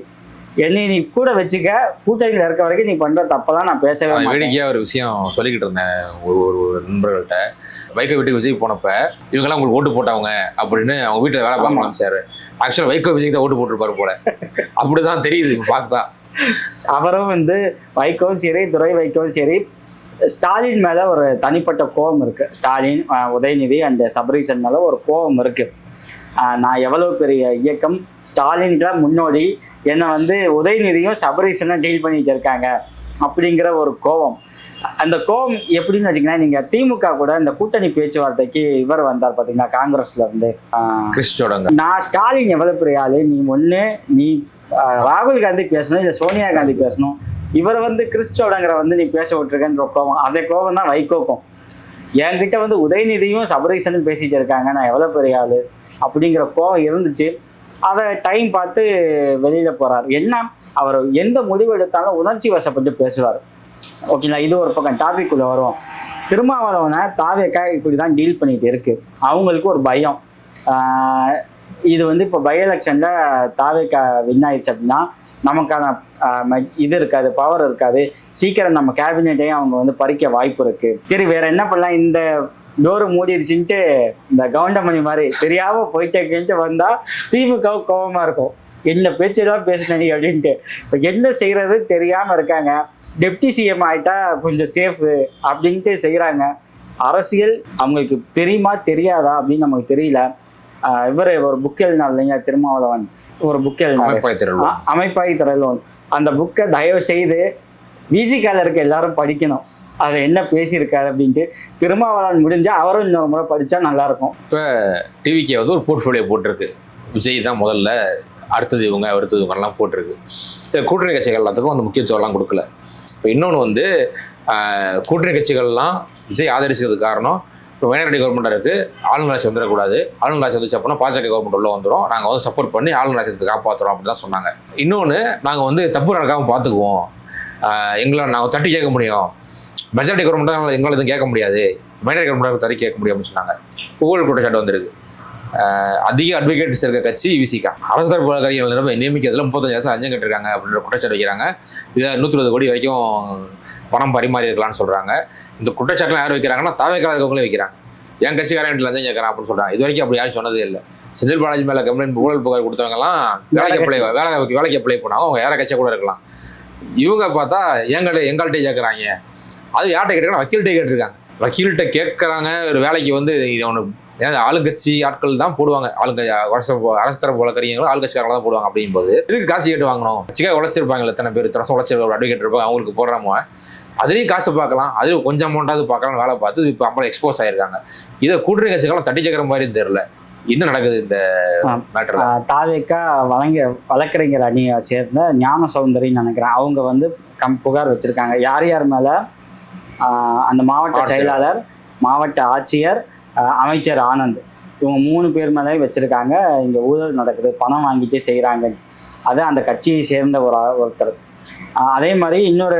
A: என்னை நீ கூட வச்சுக்க, கூட்டணியில் இருக்க வரைக்கும் நீ பண்ற தப்பெல்லாம் நான் பேசவே மாட்டேன்.
B: வேடிக்கையாக ஒரு விஷயம் சொல்லிக்கிட்டு இருந்தேன் ஒரு நண்பர்கள்ட்ட. வைகோ வீட்டுக்கு விஜய் போனப்ப இவங்கெல்லாம் உங்களுக்கு ஓட்டு போட்டவங்க அப்படின்னு அவங்க வீட்டில் வேலை பார்க்க ஆரம்பிச்சாரு. ஆக்சுவலாக வைகோ விஜய்க்கு தான் ஓட்டு போட்டிருப்பாரு போல, அப்படிதான் தெரியுது பார்த்தா.
A: அவரும் வந்து வைகோவும் சரி, துரை வைகோவும் சரி, ஸ்டாலின் மேல ஒரு தனிப்பட்ட கோபம் இருக்கு. ஸ்டாலின், உதயநிதி அண்ட் சபரீசன் மேல ஒரு கோபம் இருக்கு. நான் எவ்வளவு பெரிய இயக்கம், ஸ்டாலின்லாம் முன்னோடி, என்னை வந்து உதயநிதியும் சபரீசனும் டீல் பண்ணிட்டு இருக்காங்க அப்படிங்கிற ஒரு கோபம். அந்த கோபம் எப்படின்னு வச்சுக்கோங்க, நீங்க திமுக கூட இந்த கூட்டணி பேச்சுவார்த்தைக்கு இவர் வந்தார் பாத்தீங்கன்னா, காங்கிரஸ்ல இருந்து நான் ஸ்டாலின் எவ்வளவு பெரிய ஆளு, நீ ராகுல் காந்தி பேசணும், இல்ல சோனியா காந்தி பேசணும், இவர் வந்து கிறிஸ்டோடங்கிற வந்து நீ பேச விட்டுருக்கன்ற கோபம். அதே கோபம் தான் வைகோக்கும். என்கிட்ட வந்து உதயநிதியும் சபரீசனும் பேசிட்டு இருக்காங்க, நான் எவ்வளவு பெரிய ஆளு அப்படிங்கிற கோபம் இருந்துச்சு. அதை டைம் பார்த்து வெளியில போறாரு. என்ன, அவர் எந்த முடிவு எடுத்தாலும் உணர்ச்சி வசப்பட்டு பேசுவார். ஓகேங்களா, இது ஒரு பக்கம். டாபிக் உள்ள வரும். திருமாவளவனை தாவேக்கா இப்படிதான் டீல் பண்ணிட்டு இருக்கு. அவங்களுக்கு ஒரு பயம். இது வந்து இப்போ பை எலெக்ஷன்ல தாவேக்கா வின் ஆயிடுச்சு அப்படின்னா நமக்கான இது இருக்காது, பவர் இருக்காது, சீக்கிரம் நம்ம கேபினெட்டையும் அவங்க வந்து பறிக்க வாய்ப்பு இருக்கு. சரி, வேற என்ன பண்ணலாம், இந்த டோரு மூடிடுச்சுன்ட்டு இந்த கவுண்டமணி மாதிரி தெரியாம போயிட்டேன்ட்டு வந்தா திமுக கோபமா இருக்கும். என்ன பேச்செல்லாம் பேசினீங்க அப்படின்ட்டு. இப்போ என்ன செய்யறது தெரியாம இருக்காங்க. டெப்டி சிஎம் ஆயிட்டா கொஞ்சம் சேஃபு அப்படின்ட்டு செய்யறாங்க. அரசியல் அவங்களுக்கு தெரியுமா தெரியாதா அப்படின்னு நமக்கு தெரியல. இவர் ஒரு புக் எழுதினார் இல்லைங்க, திருமாவளவன் ஒரு புக் எழுதினார், அமைப்பாய் திரளோன். அந்த புக்கை தயவு செய்து விசிகால இருக்க எல்லாரும் படிக்கணும். அதை என்ன பேசியிருக்காரு அப்படின்ட்டு. திருமாவளவன் முடிஞ்சா அவரும் இன்னொரு முறை படிச்சா நல்லா இருக்கும்.
B: இப்போ டிவிக்கே வந்து ஒரு போர்ட்ஃபோலியோ போட்டிருக்கு. விஜய் தான் முதல்ல, அடுத்தது இவங்க, அடுத்தது இவங்கெல்லாம் போட்டிருக்கு. கூட்டணி கட்சிகள் எல்லாத்துக்கும் அந்த முக்கியத்துவம்லாம் கொடுக்கல. இப்போ இன்னொன்று வந்து கூட்டணி கட்சிகள்லாம் விஜய் ஆதரிச்சதுக்கு காரணம், இப்போ மைனாரிட்டி கவர்மெண்ட்டாக இருக்குது, ஆளுநர் ஆட்சி வந்துடக்கூடாது, ஆளுநர் ஆட்சி வந்துச்சு அப்படின்னா பாஜக கவர்மெண்ட் உள்ள வந்துடும், நாங்கள் வந்து சப்போர்ட் பண்ணி ஆளுநர் ஆட்சியத்தை காப்பாற்றுறோம் அப்படின்னு தான் சொன்னாங்க. இன்னொன்று, நாங்கள் வந்து தப்பு நடக்காமல் பார்த்துக்குவோம், எங்களை நாங்கள் தட்டி கேட்க முடியும், மெஜாரிட்டி கவர்மெண்ட்டாக எங்களை எதுவும் கேட்க முடியாது, மைனாரிட்டி கவர்மெண்ட்டாக தட்டி கேட்க முடியும் அப்படின்னு சொன்னாங்க. ஊழல் குற்றச்சாட்டு வந்திருக்கு. அதிக அட்வொகேட்ஸ் இருக்க கட்சி விசிகா. அரசு தரப்பு வழக்கறிஞர்கள் நியமிக்கிறதுல 35 வருஷம் அஞ்சம் கட்டிருக்காங்க அப்படின்ற குற்றச்சாட்டு வைக்கிறாங்க. இதை 120 கோடி வரைக்கும் பணம் பரிமாறி இருக்கலாம்னு சொல்றாங்க. இந்த குற்றச்சாட்டுலாம் யார் வைக்கிறாங்கன்னா தாவேக்கா இருக்கவங்களே வைக்கிறாங்க. என் கட்சிக்காரன் லஞ்சம் கேட்கறான் அப்படின்னு சொல்றாங்க. இது வரைக்கும் அப்படி யாரும் சொன்னதே இல்லை. செந்தில் பாலாஜி மேல கம்ப்ளைண்ட், ஊழல் புகார் கொடுத்தவங்கலாம் வேலைக்கு அப்ளை பண்ணாங்க. அவங்க வேற கட்சியாக கூட இருக்கலாம். இவங்க பார்த்தா எங்கள்கிட்ட கேட்குறாங்க. அது யார்கிட்ட கேட்குறாங்க, வக்கீல்கிட்ட கேட்டிருக்காங்க. வக்கீல்கிட்ட கேட்குறாங்க ஒரு வேலைக்கு வந்து. இது ஒன்று ஏன்னா ஆளுங்கட்சி ஆட்கள் தான் போடுவாங்க, அரசு தரப்பு வழக்கறிஞர்களும் ஆளுங்கட்சிக்காரங்க தான் போடுவாங்க. அப்படிங்கும்போது இதுக்கு காசு கேட்டு வாங்கணும். கட்சிக்காக உழைச்சிருப்பாங்க, எத்தனை பேர் தரசம் உழைச்சிருக்க ஒரு அட்வொகேட் இருப்பாங்க, அவங்களுக்கு போடுறாமோ அதுலேயும் காசு பார்க்கலாம், அதுவும் கொஞ்சம் அமௌண்ட்டாவது பார்க்கலாம் வேலை பார்த்து இப்போ அப்புறம் எக்ஸ்போஸ் ஆயிருக்காங்க. இதை கூட்டணி கட்சிகளும் தட்டி கேட்குற மாதிரி தெரியல. என்ன நடக்குது இந்த மேட்டர்?
A: தாவேக்கா வழக்கறிஞர் அணியை சேர்ந்த ஞான சௌந்தரின்னு நினைக்கிறேன். அவங்க வந்து புகார் வச்சிருக்காங்க. யார் யார் மேல? அந்த மாவட்ட செயலாளர், மாவட்ட ஆட்சியர், அமைச்சர் ஆனந்த், இவங்க 3 பேர் மேலே வச்சிருக்காங்க. இங்கே ஊழல் நடக்குது, பணம் வாங்கிட்டு செய்கிறாங்க. அது அந்த கட்சியை சேர்ந்த ஒருத்தர். அதே மாதிரி இன்னொரு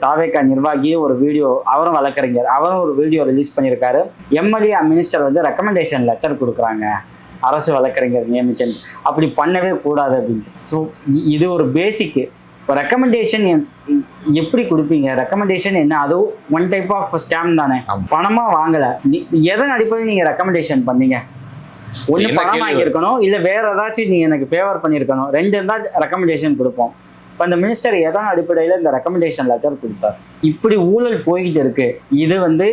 A: தாவேக்கா நிர்வாகி ஒரு வீடியோ, அவரும் வழக்கறிஞர், அவரும் ஒரு வீடியோ ரிலீஸ் பண்ணியிருக்காரு. எம்எல்ஏ மினிஸ்டர் வந்து ரெக்கமெண்டேஷன் லெட்டர் கொடுக்குறாங்க, அரசு வழக்கறிஞர் நியமிக்கணும், அப்படி பண்ணவே கூடாது அப்படின்ட்டு. ஸோ இது ஒரு பேசிக்கு. இப்போ ரெக்கமெண்டேஷன் எப்படி கொடுப்பீங்க? ரெக்கமெண்டேஷன் என்ன? அதுவும் ஒன் டைப் ஆஃப் ஸ்கேம் தானே. பணமா வாங்கலை, எதன் அடிப்படையில் நீங்கள் ரெக்கமெண்டேஷன் பண்ணீங்க? ஒன்று பணம் வாங்கியிருக்கணும், இல்லை வேற ஏதாச்சும் நீங்கள் எனக்கு ஃபேவர் பண்ணியிருக்கணும். 2 இருந்தால் ரெக்கமெண்டேஷன் கொடுப்போம். இப்போ அந்த மினிஸ்டர் எதன் அடிப்படையில் இந்த ரெக்கமெண்டேஷன் லெட்டர் கொடுத்தார்? இப்படி ஊழல் போய்கிட்டு இருக்கு. இது வந்து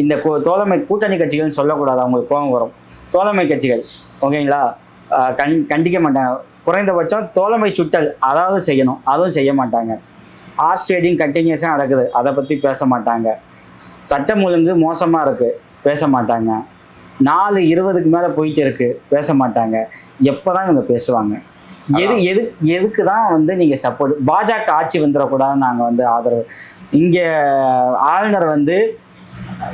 A: இந்த தோழமை கூட்டணி கட்சிகள்னு சொல்லக்கூடாது, அவங்களுக்கு கோபம் வரும். தோழமை கட்சிகள் ஓகேங்களா, கண்டிக்க மாட்டாங்க. குறைந்தபட்சம் தோழமை சுட்டல் அதாவது செய்யணும், அதுவும் செய்ய மாட்டாங்க. ஹார்ஸ் ட்ரேடிங் கண்டினியூஸாக நடக்குது, அதை பற்றி பேச மாட்டாங்க. சட்டம் ஒழுங்கு மோசமாக இருக்குது, பேச மாட்டாங்க. 4:20க்கு மேலே போயிட்டு இருக்கு, பேச மாட்டாங்க. எப்போ தான் இவங்க பேசுவாங்க? எதுக்கு தான் வந்து நீங்கள் சப்போர்ட்? பாஜக ஆட்சி வந்துடக்கூடாதுன்னு நாங்கள் வந்து ஆதரவு. இங்கே ஆளுநர் வந்து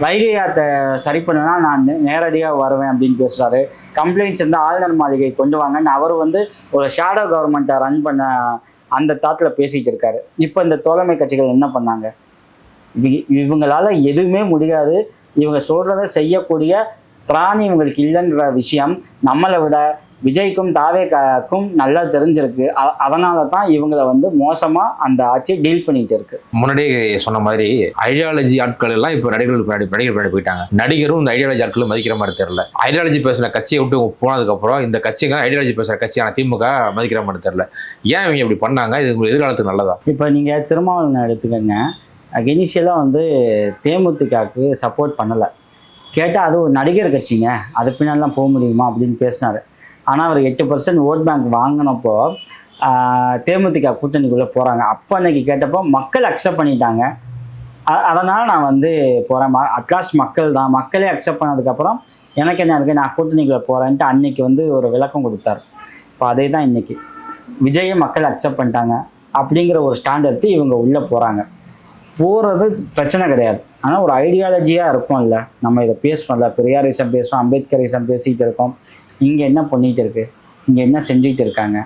A: வைகை ஆற்றை சரி பண்ணுனா நான் நேரடியாக வருவேன் அப்படின்னு பேசுகிறாரு. கம்ப்ளைண்ட்ஸ் வந்து ஆளுநர் மாளிகை கொண்டு வாங்கன்னு அவர் வந்து ஒரு ஷேடோ கவர்மெண்ட்டை ரன் பண்ண அந்த தாட்டில் பேசிகிட்டு இருக்காரு. இப்போ இந்த தோழமை கட்சிகள் என்ன பண்ணாங்க? இவங்களால எதுவுமே முடியாது. இவங்க சொல்கிறத செய்யக்கூடிய திராணி இவங்களுக்கு இல்லைன்ற விஷயம் நம்மளை விட விஜய்க்கும் தாவேக்காக்கும் நல்லா தெரிஞ்சிருக்கு. அதனால தான் இவங்களை வந்து மோசமா அந்த ஆட்சி டீல் பண்ணிட்டு இருக்கு.
B: முன்னாடியே சொன்ன மாதிரி ஐடியாலஜி ஆட்கள் எல்லாம் இப்போ நடிகர்கள் பின்னாடி போயிட்டாங்க. நடிகரும் இந்த ஐடியாலஜி ஆட்களும் மதிக்கிற மாதிரி தெரியல. ஐடியாலஜி பேசுன கட்சியை விட்டு போனதுக்கு அப்புறம் இந்த கட்சிக்கு ஐடியாலஜி பேசுற கட்சியான திமுக மதிக்கிற மாதிரி தெரியல. ஏன் இவங்க இப்படி பண்ணாங்க? இது உங்களுக்கு எதிர்காலத்துக்கு நல்லதா?
A: இப்போ நீங்க திருமாவளவன் எடுத்துக்கங்க. இனிஷியலாக வந்து தேமுதிகவுக்கு சப்போர்ட் பண்ணலை. கேட்டால் அது ஒரு நடிகர் கட்சிங்க, அது பின்னாலாம் போக முடியுமா அப்படின்னு பேசினார். ஆனால் அவர் 8% ஓட் பேங்க் வாங்கினப்போ தேமுதிக கூட்டணிக்குள்ளே போகிறாங்க. அப்போ அன்னைக்கு கேட்டப்போ மக்கள் அக்செப்ட் பண்ணிட்டாங்க. அதனால் நான் வந்து போகிறேன், அட்லாஸ்ட் மக்கள் தான், மக்களே அக்செப்ட் பண்ணதுக்கப்புறம் எனக்கு என்ன இருக்குது, நான் கூட்டணிக்குள்ளே போகிறேன்ட்டு அன்னைக்கு வந்து ஒரு விளக்கம் கொடுத்தார். இப்போ அதே தான் இன்றைக்கி விஜயை மக்கள் அக்செப்ட் பண்ணிட்டாங்க அப்படிங்கிற ஒரு ஸ்டாண்ட் எடுத்து இவங்க உள்ளே போகிறாங்க. போகிறது பிரச்சனை கிடையாது. ஆனால் ஒரு ஐடியாலஜியாக இருக்கும்ல, நம்ம இதை பேசுகிறோம்ல, பெரியாரிசம் பேசுகிறோம், அம்பேத்கரிசம் பேசிகிட்டு இருக்கோம். இங்கே என்ன பண்ணிகிட்டு இருக்கு, இங்கே என்ன செஞ்சுக்கிட்டு இருக்காங்க?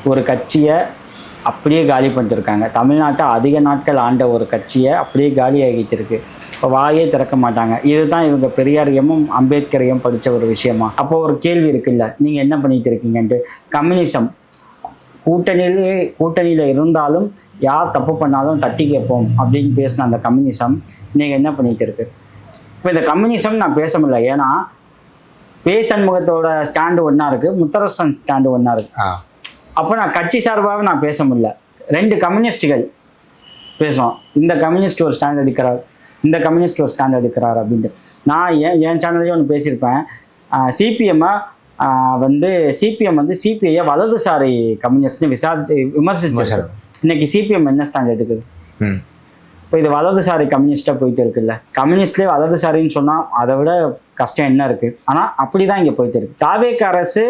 A: ஒரு கட்சியை அப்படியே காலி பண்ணிட்டு இருக்காங்க. தமிழ்நாட்டை அதிக நாட்கள் ஆண்ட ஒரு கட்சியை அப்படியே காலி ஆகிட்டு இருக்கு. இப்போ வாயே திறக்க மாட்டாங்க. இதுதான் இவங்க பெரியாரையும் அம்பேத்கரையும் படித்த ஒரு விஷயமா? அப்போ ஒரு கேள்வி இருக்குல்ல, நீங்கள் என்ன பண்ணிகிட்டு இருக்கீங்கன்ட்டு. கம்யூனிசம் கூட்டணியில் இருந்தாலும் யார் தப்பு பண்ணாலும் தட்டி கேட்போம் அப்படின்னு பேசின அந்த கம்யூனிசம் நீங்கள் என்ன பண்ணிகிட்டு இருக்கு? இப்போ இந்த கம்யூனிசம் நான் பேச முடியல. ஏன்னா பேசன்முகத்தோட ஸ்டாண்டு ஒன்றா இருக்குது, முத்தரசன் ஸ்டாண்டு ஒன்றா இருக்குது. அப்போ நான் கட்சி சார்பாக நான் பேச முடியல. 2 கம்யூனிஸ்டுகள் பேசுவோம். இந்த கம்யூனிஸ்ட் ஒரு ஸ்டாண்ட் எடுக்கிறார், இந்த கம்யூனிஸ்ட் ஒரு ஸ்டாண்ட் எடுக்கிறார் அப்படின்ட்டு. நான் என் சேனல்லையும் ஒன்று பேசியிருப்பேன். சிபிஎம் வந்து சிபிஐயை வலதுசாரி கம்யூனிஸ்ட்னு விமர்சிச்சாரு. இன்னைக்கு சிபிஎம் என்ன ஸ்டாண்ட் எடுக்குது? இப்போ இது வலதுசாரி கம்யூனிஸ்டாக போயிட்டு இருக்குல்ல. கம்யூனிஸ்ட்லேயே வலதுசாரின்னு சொன்னால் அதை விட கஷ்டம் என்ன இருக்குது? ஆனால் அப்படி தான் இங்கே போயிட்டு இருக்கு. தாவேக அரசு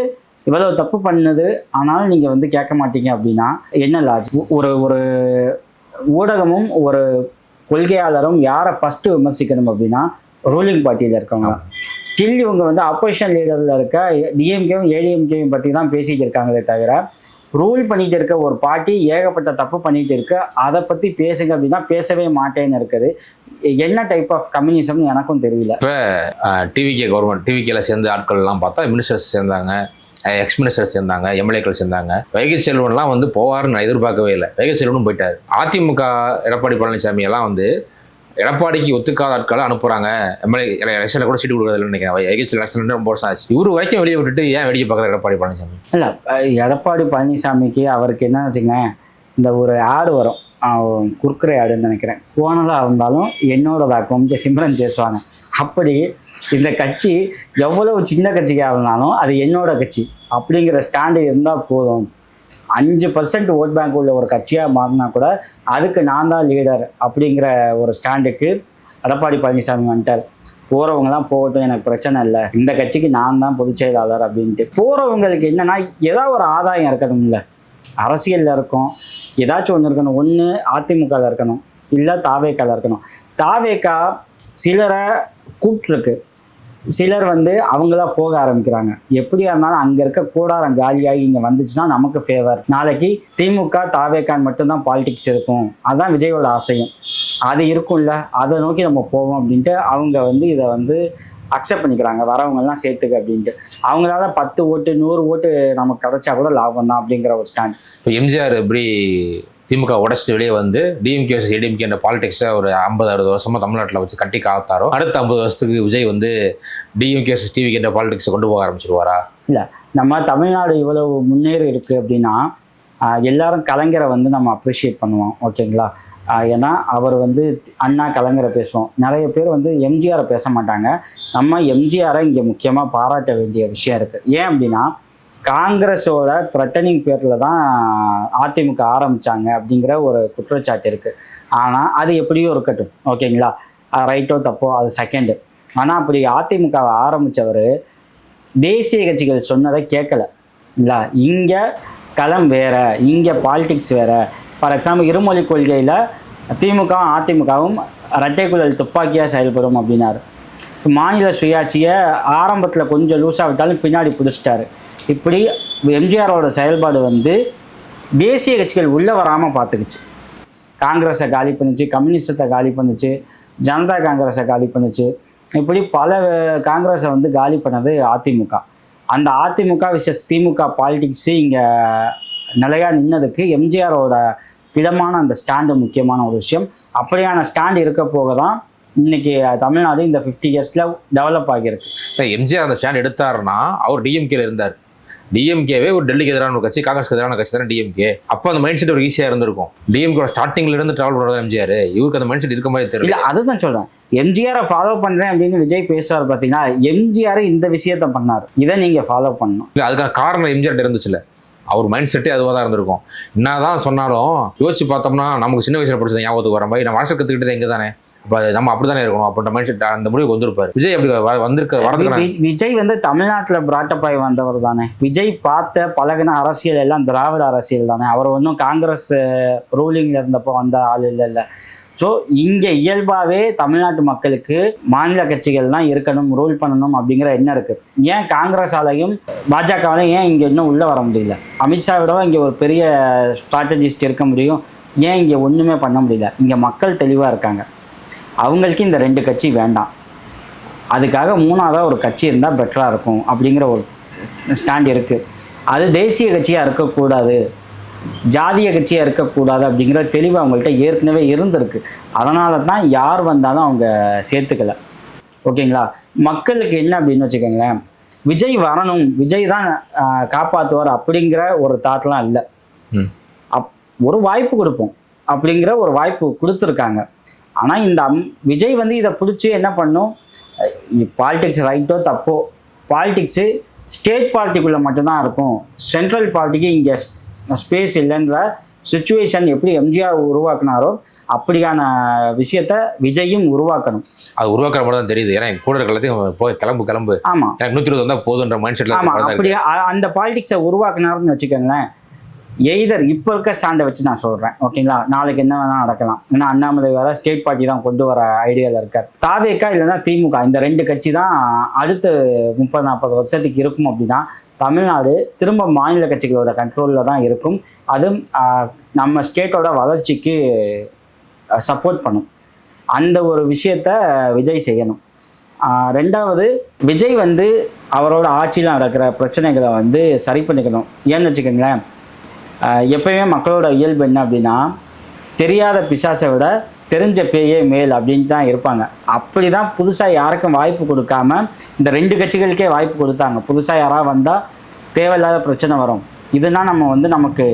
A: இவ்வளவு தப்பு பண்ணுது, ஆனாலும் நீங்கள் வந்து கேட்க மாட்டீங்க அப்படின்னா என்ன லாஜிக்? ஒரு ஊடகமும் ஒரு கொள்கையாளரும் யாரை ஃபஸ்ட்டு விமர்சிக்கணும் அப்படின்னா ரூலிங் பார்ட்டியில் இருக்கவங்க. ஸ்டில் இவங்க வந்து ஆப்போசிஷன் லீடரில் இருக்க டிஎம்கேவும் ஏடிஎம்கேவும் பற்றி தான் பேசிகிட்டு இருக்காங்களே தவிர, ரூல் பண்ணிகிட்டு இருக்க ஒரு பார்ட்டி ஏகப்பட்ட தப்பு பண்ணிகிட்டு இருக்கு, அதை பற்றி பேசுங்க அப்படின்னா பேசவே மாட்டேன்னு இருக்குது. என்ன டைப் ஆஃப் கம்யூனிசம்னு எனக்கும் தெரியல.
B: இப்போ டிவிகேல சேர்ந்த ஆட்கள்லாம் பார்த்தா மினிஸ்டர்ஸ் சேர்ந்தாங்க, எக்ஸ் மினிஸ்டர் சேர்ந்தாங்க, எம்எல்ஏக்கள் சேர்ந்தாங்க. வைகை செல்வன்லாம் வந்து போவாருன்னு நான் எதிர்பார்க்கவே இல்லை. வைகை செல்வனும் போயிட்டாரு. அதிமுக எடப்பாடி பழனிசாமி எல்லாம் வந்து எடப்பாடிக்கு ஒத்துக்காத ஆட்களை அனுப்புறாங்க. எம்எல்ஏ எலெக்ஷனில் கூட சீட்டு கொடுக்குறதுன்னு நினைக்கிறேன். வைகை எலெக்ஷன் ரொம்ப வருஷம் ஆச்சு. இவரு வரைக்கும் வெளியே விட்டுட்டு ஏன் வேடிக்கை பார்க்குற எடப்பாடி பழனிசாமி?
A: இல்லை, எடப்பாடி பழனிசாமிக்கு அவருக்கு என்ன வச்சுங்க, இந்த ஒரு ஆடு வரும், குறுக்குற ஆடுன்னு நினைக்கிறேன், போனதாக இருந்தாலும் என்னோடதாக்கும் சிம்ரன் பேசுவாங்க. அப்படி இந்த கட்சி எவ்வளவு சின்ன கட்சிக்காக இருந்தாலும் அது என்னோட கட்சி அப்படிங்கிற ஸ்டாண்டு இருந்தால் போதும். 5% ஓட் பேங்க் உள்ள ஒரு கட்சியாக மாறினா கூட அதுக்கு நான் தான் லீடர் அப்படிங்கிற ஒரு ஸ்டாண்டுக்கு எடப்பாடி பழனிசாமி வந்துட்டார். போகிறவங்கலாம் போகட்டும், எனக்கு பிரச்சனை இல்லை, இந்த கட்சிக்கு நான் தான் பொதுச் செயலாளர் அப்படின்ட்டு. போகிறவங்களுக்கு என்னென்னா ஏதாவது ஒரு ஆதாயம் இருக்கணும். இல்லை, அரசியலில் இருக்கும், ஏதாச்சும் ஒன்று இருக்கணும். ஒன்று அதிமுகவில் இருக்கணும், இல்லை தாவேக்காவில் இருக்கணும். தாவேக்கா சிலரை கூப்பிட்டுருக்கு, சிலர் வந்து அவங்களா போக ஆரம்பிக்கிறாங்க. எப்படியா இருந்தாலும் அங்கே இருக்க கூடாரம் காலியாகி இங்கே வந்துச்சுன்னா நமக்கு ஃபேவர். நாளைக்கு திமுக தாவேக்கான் மட்டும்தான் பாலிடிக்ஸ் இருக்கும், அதுதான் விஜயோட ஆசையும். அது இருக்கும்ல, அதை நோக்கி நம்ம போவோம் அப்படின்ட்டு அவங்க வந்து இதை வந்து அக்செப்ட் பண்ணிக்கிறாங்க, வரவங்கெல்லாம் சேர்த்துக்க அப்படின்ட்டு. அவங்களால 10 ஓட்டு 100 ஓட்டு நமக்கு கிடைச்சா கூட லாபம் தான் அப்படிங்கிற ஒரு ஸ்டாண்ட்.
B: இப்போ எம்ஜிஆர் எப்படி திமுக உடச்சிட்டு வெளியே வந்து டிஎம்கே ஏடிஎம்கே என்ற பாலிடிக்ஸை ஒரு 50-60 வருஷமாக தமிழ்நாட்டில் வச்சு கட்டி காத்தாரோ, அடுத்த 50 வருஷத்துக்கு விஜய் வந்து டிஎம்கே டிவிகே என்ற பாலிடிக்ஸை கொண்டு போக ஆரம்பிச்சிருவாரா?
A: இல்லை, நம்ம தமிழ்நாடு இவ்வளவு முன்னேறி இருக்குது அப்படின்னா எல்லாரும் கலைஞரை வந்து நம்ம அப்ரிஷியேட் பண்ணுவோம், ஓகேங்களா? ஏன்னா அவர் வந்து அண்ணா கலைஞரை பேசுவோம். நிறைய பேர் வந்து எம்ஜிஆரை பேச மாட்டாங்க. நம்ம எம்ஜிஆரை இங்கே முக்கியமாக பாராட்ட வேண்டிய விஷயம் இருக்குது. ஏன் அப்படின்னா காங்கிரஸோட த்ரெட்டனிங் பேரில் தான் அதிமுக ஆரம்பித்தாங்க அப்படிங்கிற ஒரு குற்றச்சாட்டு இருக்குது. ஆனால் அது எப்படியோ இருக்கட்டும், ஓகேங்களா? ரைட்டோ தப்போ அது செகண்டு. ஆனால் அப்படி அதிமுகவை ஆரம்பித்தவர் தேசிய கட்சிகள் சொன்னதை கேட்கலை. இல்லை, இங்கே களம் வேறு, இங்கே பாலிடிக்ஸ் வேறு. ஃபார் எக்ஸாம்பிள் இருமொழி கொள்கையில் திமுகவும் அதிமுகவும் இரட்டைக்குழல் துப்பாக்கியாக செயல்படும் அப்படின்னாரு. மாநில சுயாட்சியை ஆரம்பத்தில் கொஞ்சம் லூஸாக விட்டாலும் பின்னாடி பிடிச்சிட்டாரு. இப்படி எம்ஜிஆரோட செயல்பாடு வந்து தேசிய கட்சிகள் உள்ளே வராமல் பார்த்துக்குச்சு. காங்கிரஸை காலி பண்ணிச்சு, கம்யூனிஸ்டத்தை காலி பண்ணிச்சு, ஜனதா காங்கிரஸை காலி பண்ணிச்சு. இப்படி பல காங்கிரஸை வந்து காலி பண்ணது அதிமுக. அந்த அதிமுக விசஸ் திமுக பாலிடிக்ஸு இங்கே நிலையாக நின்னதுக்கு எம்ஜிஆரோட திடமான அந்த ஸ்டாண்டு முக்கியமான ஒரு விஷயம். அப்படியான ஸ்டாண்ட் இருக்க போக தான் இன்னைக்கு தமிழ்நாடு இந்த 50 இயர்ஸில் டெவலப் ஆகியிருக்கு.
B: எம்ஜிஆர் அந்த ஸ்டாண்ட் எடுத்தாருன்னா அவர் டிஎம்கேல இருந்தார். டிஎம்கேவே ஒரு டெல்லிக்கு எதிரான ஒரு கட்சி, காங்கிரஸ்க்கு எதிரான கட்சி தானே டிஎம்கே. அப்போ அந்த மைண்ட் செட் ஒரு ஈஸியாக இருந்திருக்கும். டிஎம்கே ஸ்டார்டிங்ல இருந்து டிராவல் பண்ணுறது எம்ஜிஆர். இவருக்கு அந்த மைண்ட் செட் இருக்க மாதிரி தெரியல.
A: அதுதான் சொல்றேன், எம்ஜிஆரை ஃபாலோ பண்றேன் அப்படின்னு விஜய் பேசுறாரு பார்த்தீங்கன்னா, எம்ஜிஆர் இந்த விஷயத்த பண்ணார், இதை நீங்க ஃபாலோ பண்ணணும்.
B: இல்லை, அதுக்கான காரணம் எம்ஜிஆர் இருந்துச்சுல்ல, அவர் மைண்ட் செட்டே அதுவாக தான் இருந்திருக்கும். என்னதான் சொன்னாலும் யோசிச்சு பார்த்தோம்னா நமக்கு சின்ன வயசுல படிச்சது ஞாபகத்துக்கு வர மாதிரி, நம்ம வாழ்க்கை கற்றுக்கிட்டது எங்கே தானே, இப்போ நம்ம அப்படி தானே இருக்கணும் அப்படின்ற மைண்ட் செட் அந்த முடிவுக்கு வந்திருப்பாரு. விஜய் அப்படி வந்திருக்க.
A: விஜய் வந்து தமிழ்நாட்டில் பிராட்டப் ஆகி வந்தவர் தானே. விஜய் பார்த்த பழகின அரசியல் எல்லாம் திராவிட அரசியல் தானே. அவர் ஒன்றும் காங்கிரஸ் ரூலிங்ல இருந்தப்போ வந்த ஆள் இல்லை. ஸோ இங்கே இயல்பாகவே தமிழ்நாட்டு மக்களுக்கு மாநில கட்சிகள் தான் இருக்கணும், ரூல் பண்ணணும் அப்படிங்கிற எண்ணம் இருக்குது. ஏன் காங்கிரஸாலையும் பாஜகவாலையும் ஏன் இங்கே இன்னும் உள்ளே வர முடியல? அமித்ஷாவிடவும் இங்கே ஒரு பெரிய ஸ்ட்ராட்டஜிஸ்ட் இருக்க முடியும், ஏன் இங்கே ஒன்றுமே பண்ண முடியல? இங்கே மக்கள் தெளிவாக இருக்காங்க, அவங்களுக்கு இந்த 2 கட்சி வேண்டாம், அதுக்காக 3ஆவதாக ஒரு கட்சி இருந்தால் பெட்டராக இருக்கும் அப்படிங்கிற ஒரு ஸ்டாண்ட் இருக்குது. அது தேசிய கட்சியாக இருக்கக்கூடாது, ஜாதிய கட்சியாக இருக்கக்கூடாது அப்படிங்கிற தெளிவு அவங்கள்ட்ட ஏற்கனவே இருந்திருக்கு. அதனால தான் யார் வந்தாலும் அவங்க சேர்த்துக்கல. ஓகேங்களா? மக்களுக்கு என்ன அப்படின்னு வச்சுக்கோங்களேன், விஜய் வரணும், விஜய் தான் காப்பாற்றுவார் அப்படிங்கிற ஒரு தாட்லாம் இல்லை. ஒரு வாய்ப்பு கொடுப்போம் அப்படிங்கிற ஒரு வாய்ப்பு கொடுத்துருக்காங்க. ஆனால் இந்த விஜய் வந்து இதை பிடிச்சி என்ன பண்ணும், பாலிடிக்ஸ் ரைட்டோ தப்போ, பாலிடிக்ஸு ஸ்டேட் பார்ட்டிக்குள்ளே மட்டும்தான் இருக்கும், சென்ட்ரல் பார்ட்டிக்கு இங்கே ஸ்பேஸ் இல்லைன்ற சுச்சுவேஷன் எப்படி எம்ஜிஆர் உருவாக்குனாரோ அப்படியான விஷயத்த விஜயும் உருவாக்கணும்.
B: அது உருவாக்குற மாதிரி தான் தெரியுது. ஏன்னா கூட இருக்கிறதையும் போய் கிளம்பு
A: ஆமாம்
B: 120 வந்தால் போதுன்ற மைண்ட் செட்டில்.
A: ஆமாம், அப்படி அந்த பாலிடிக்ஸை உருவாக்குனாருன்னு வச்சுக்கோங்களேன். எய்தர் இப்போ இருக்க ஸ்டாண்டை வச்சு நான் சொல்கிறேன், ஓகேங்களா, நாளைக்கு என்ன வேணால் நடக்கலாம். ஏன்னா அண்ணாமலை வேறு ஸ்டேட் பார்ட்டி தான் கொண்டு வர ஐடியாவில் இருக்கார். தாவேக்கா இல்லைன்னா திமுக, இந்த 2 கட்சி தான் அடுத்து 30-40 வருஷத்துக்கு இருக்கும். அப்படின்னா தமிழ்நாடு திரும்ப மாநில கட்சிகளோட கண்ட்ரோலில் தான் இருக்கும். அதுவும் நம்ம ஸ்டேட்டோட வளர்ச்சிக்கு சப்போர்ட் பண்ணும். அந்த ஒரு விஷயத்த விஜய் செய்யணும். 2வது, விஜய் வந்து அவரோட ஆட்சியில் நடக்கிற பிரச்சனைகளை வந்து சரி பண்ணிக்கணும். ஏன்னு வச்சுக்கோங்களேன், எப்பயுமே மக்களோட இயல்பு என்ன அப்படின்னா, தெரியாத பிசாசை விட தெரிஞ்ச பேயே மேல் அப்படின்னு தான் இருப்பாங்க. அப்படி தான் புதுசாக யாருக்கும் வாய்ப்பு கொடுக்காம இந்த 2 கட்சிகளுக்கே வாய்ப்பு கொடுத்தாங்க. புதுசாக யாராவது வந்தால் தேவையில்லாத பிரச்சனை வரும், இதுனா நம்ம வந்து நமக்கு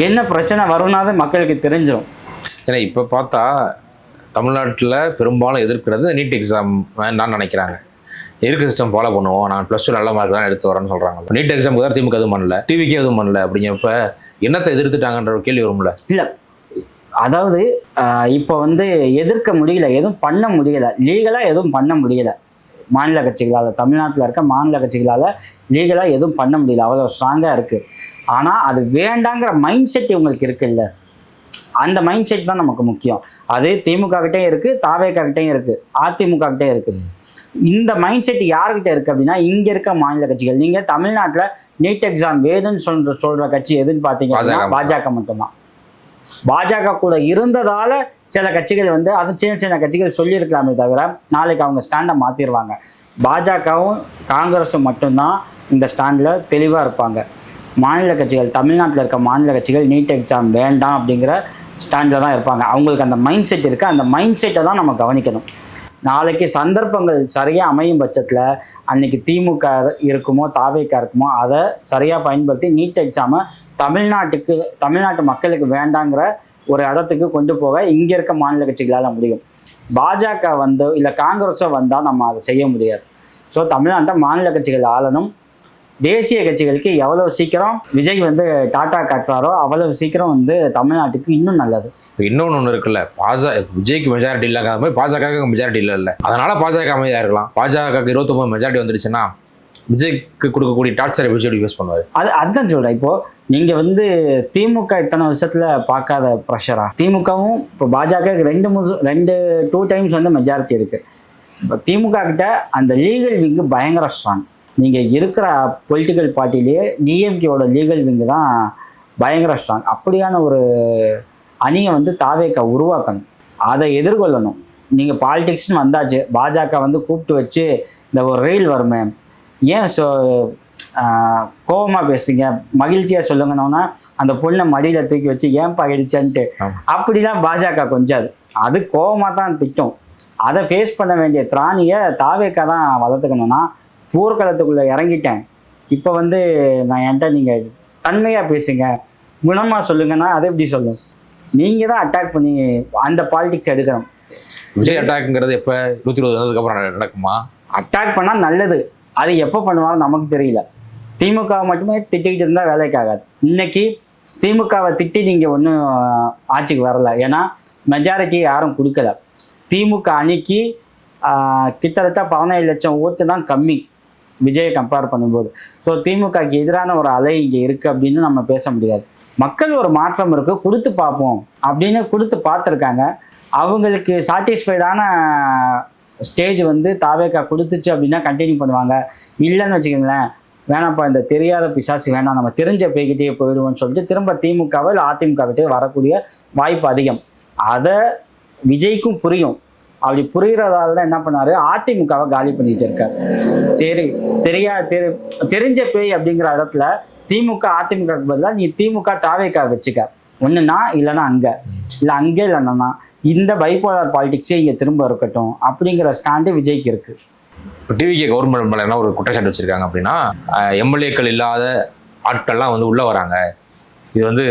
A: என்ன பிரச்சனை வரும்னாது மக்களுக்கு தெரிஞ்சிடும்.
B: ஏன்னா இப்போ பார்த்தா தமிழ்நாட்டில் பெரும்பாலும் எதிர்க்கிறது நீட் எக்ஸாம் வேண்டாம்னு நினைக்கிறாங்க. இருக்க சிஸ்டம் ஃபாலோ பண்ணுவோம், நான் +2 நல்ல மார்க் தான் எடுத்து வரேன்னு சொல்கிறாங்க. நீட் எக்ஸாமுக்கு தான் திமுக எதுவும் பண்ணல, டிவிக்கே எதுவும் பண்ணல. அப்படிங்கிறப்ப என்னத்தை எதிர்த்துட்டாங்கன்ற ஒரு கேள்வி வரும்ல. இல்லை,
A: அதாவது இப்போ வந்து எதிர்க்க முடியல, எதுவும் பண்ண முடியல, லீகலாக எதுவும் பண்ண முடியல. மாநில கட்சிகளால், தமிழ்நாட்டில் இருக்க மாநில கட்சிகளால் லீகலாக எதுவும் பண்ண முடியல, அவ்வளோ ஸ்ட்ராங்காக இருக்குது. ஆனால் அது வேண்டாங்கிற மைண்ட் செட் இவங்களுக்கு இருக்குல்ல, அந்த மைண்ட் செட் தான் நமக்கு முக்கியம். அது திமுக கிட்டேயும் இருக்குது, தாவேகா கிட்டேயும் இருக்குது, அதிமுக கிட்டே இருக்குது. இந்த மைண்ட் செட் யார்கிட்ட இருக்குது அப்படின்னா இங்கே இருக்க மாநில கட்சிகள். நீங்கள் தமிழ்நாட்டில் நீட் எக்ஸாம் வேணும்னு சொல்கிற கட்சி எதுன்னு பார்த்தீங்கன்னா பாஜக மட்டும்தான். பாஜக கூட இருந்ததால் சில கட்சிகள் வந்து அது சின்ன கட்சிகள் சொல்லியிருக்கலாமே தவிர நாளைக்கு அவங்க ஸ்டாண்டை மாற்றிடுவாங்க. பாஜகவும் காங்கிரஸும் மட்டும்தான் இந்த ஸ்டாண்டில் தெளிவாக இருப்பாங்க. மாநில கட்சிகள், தமிழ்நாட்டில் இருக்க மாநில கட்சிகள் நீட் எக்ஸாம் வேண்டாம் அப்படிங்கிற ஸ்டாண்டில் தான் இருப்பாங்க. அவங்களுக்கு அந்த மைண்ட் செட் இருக்குது. அந்த மைண்ட் செட்டை தான் நம்ம கவனிக்கணும். நாளைக்கு சந்தர்ப்பங்கள் சரியாக அமையும் பட்சத்தில் அன்றைக்கி திமுக இருக்குமோ தாவேகா இருக்குமோ அதை சரியாக பயன்படுத்தி நீட் எக்ஸாமை தமிழ்நாட்டு மக்களுக்கு வேண்டாங்கிற ஒரு இடத்துக்கு கொண்டு போக இங்கே இருக்க மாநில கட்சிகளால் முடியும். பாஜக வந்து இல்லை காங்கிரஸோ வந்தால் நம்ம அதை செய்ய முடியாது. ஸோ தமிழ்நாட்டை மாநில கட்சிகள் ஆளணும். தேசிய கட்சிகளுக்கு எவ்வளோ சீக்கிரம் விஜய் வந்து டாட்டா காட்டுறாரோ அவ்வளவு சீக்கிரம் வந்து தமிழ்நாட்டுக்கு இன்னும் நல்லது.
B: இப்போ இன்னொன்று இருக்குல்ல, விஜய்க்கு மெஜாரிட்டி இல்லாத மாதிரி பாஜகவுக்கு மெஜாரிட்டி இல்லை. அதனால பாஜக அமைதியாக இருக்கலாம். பாஜகவுக்கு 29 மெஜாரிட்டி வந்துருச்சுன்னா விஜய்க்கு கொடுக்கக்கூடிய டார்ச்சரை விஜய் யூஸ் பண்ணுவார். அதுதான்
A: சொல்கிறேன். இப்போது நீங்கள் வந்து திமுக இத்தனை வருஷத்தில் பார்க்காத ப்ரெஷரா, திமுகவும் இப்போ பாஜக 2 டைம்ஸ் வந்து மெஜாரிட்டி இருக்குது. இப்போ திமுக கிட்ட அந்த லீகல் விங்கு பயங்கர ஸ்ட்ராங். நீங்கள் இருக்கிற பொலிட்டிக்கல் பார்ட்டிலேயே டிஎம்கேவோட லீகல் விங்கு தான் பயங்கர ஸ்ட்ராங். அப்படியான ஒரு அணியை வந்து தாவேகா உருவாக்கணும், அதை எதிர்கொள்ளணும். நீங்கள் பாலிடிக்ஸ்னு வந்தாச்சு, பாஜக வந்து கூப்பிட்டு வச்சு இந்த ஒரு ரீல் வருமே, ஏன் கோவமாக பேசுங்க, மகிழ்ச்சியாக சொல்லுங்கன்னா அந்த பொண்ணை மடியில் தூக்கி வச்சு ஏன்பா அடிச்சன்ட்டு அப்படிலாம் பாஜக கொஞ்சம் அது கோவமாக தான் திட்டம். அதை ஃபேஸ் பண்ண வேண்டிய திராணியை தாவேக்கா தான் வளர்த்துக்கணும்னா போர்க்களத்துக்குள்ளே இறங்கிட்டேன், இப்போ வந்து நான் என்கிட்ட நீங்கள் தன்மையாக பேசுங்க, குணமாக சொல்லுங்கன்னா அதை எப்படி சொல்லும்? நீங்கள் தான் அட்டாக் பண்ணி அந்த பாலிடிக்ஸ் எடுக்கணும்.
B: விஜய் அட்டாக்ங்கிறது எப்போ 120 வந்ததுக்கு அப்புறம் நடக்குமா?
A: அட்டாக் பண்ணால் நல்லது, அது எப்போ பண்ணுவாங்க நமக்கு தெரியல. திமுகவை மட்டுமே திட்டிக்கிட்டு இருந்தால் வேலைக்காகாது. இன்னைக்கு திமுகவை திட்டி நீங்கள் ஒன்றும் ஆட்சிக்கு வரல, ஏன்னா மெஜாரிட்டி யாரும் கொடுக்கல. திமுக அணிக்கு கிட்டத்தட்ட 17 லட்சம் ஓட்டு தான் கம்மி விஜயை கம்பேர் பண்ணும்போது. ஸோ திமுகக்கு எதிரான ஒரு அலை இங்கே இருக்குது அப்படின்னு நம்ம பேச முடியாது. மக்கள் ஒரு மாற்றம் இருக்குது, கொடுத்து பார்ப்போம் அப்படின்னு கொடுத்து பார்த்துருக்காங்க. அவங்களுக்கு சாட்டிஸ்ஃபைடான ஸ்டேஜ் வந்து தாவேக்கா கொடுத்துச்சு அப்படின்னா கண்டினியூ பண்ணுவாங்க. இல்லைன்னு வச்சுக்கோங்களேன், வேணாப்பா இந்த தெரியாத பிசாசு வேணாம், நம்ம தெரிஞ்ச பேய்கிட்டே போயிடுவோம்னு சொல்லிட்டு திரும்ப திமுகவை இல்லை அதிமுகவிட்டே வரக்கூடிய வாய்ப்பு அதிகம். அதை விஜய்க்கும் புரியும். அப்படி புரிகிறதால தான் என்ன பண்ணாரு, அதிமுகவை காலி பண்ணிட்டு இருக்காரு. சரி, தெரிஞ்ச பேய் அப்படிங்கிற இடத்துல திமுக அதிமுகவுக்கு பதிலாக நீ திமுக தாவேக்கா வச்சுக்க, ஒன்றுனா இல்லைன்னா அங்கே, இல்லை அங்கே இல்லைன்னா இந்த பைபோலார் பாலிடிக்ஸே இங்கே திரும்ப இருக்கட்டும் அப்படிங்கிற ஸ்டாண்டு விஜய்க்கு இருக்கு.
B: இப்போ டிவிகே கவர்மெண்ட் மேலே என்ன ஒரு குற்றச்சாட்டு வச்சிருக்காங்க அப்படின்னா, எம்எல்ஏக்கள் இல்லாத ஆட்கள்லாம் வந்து உள்ளே வராங்க, இது வந்து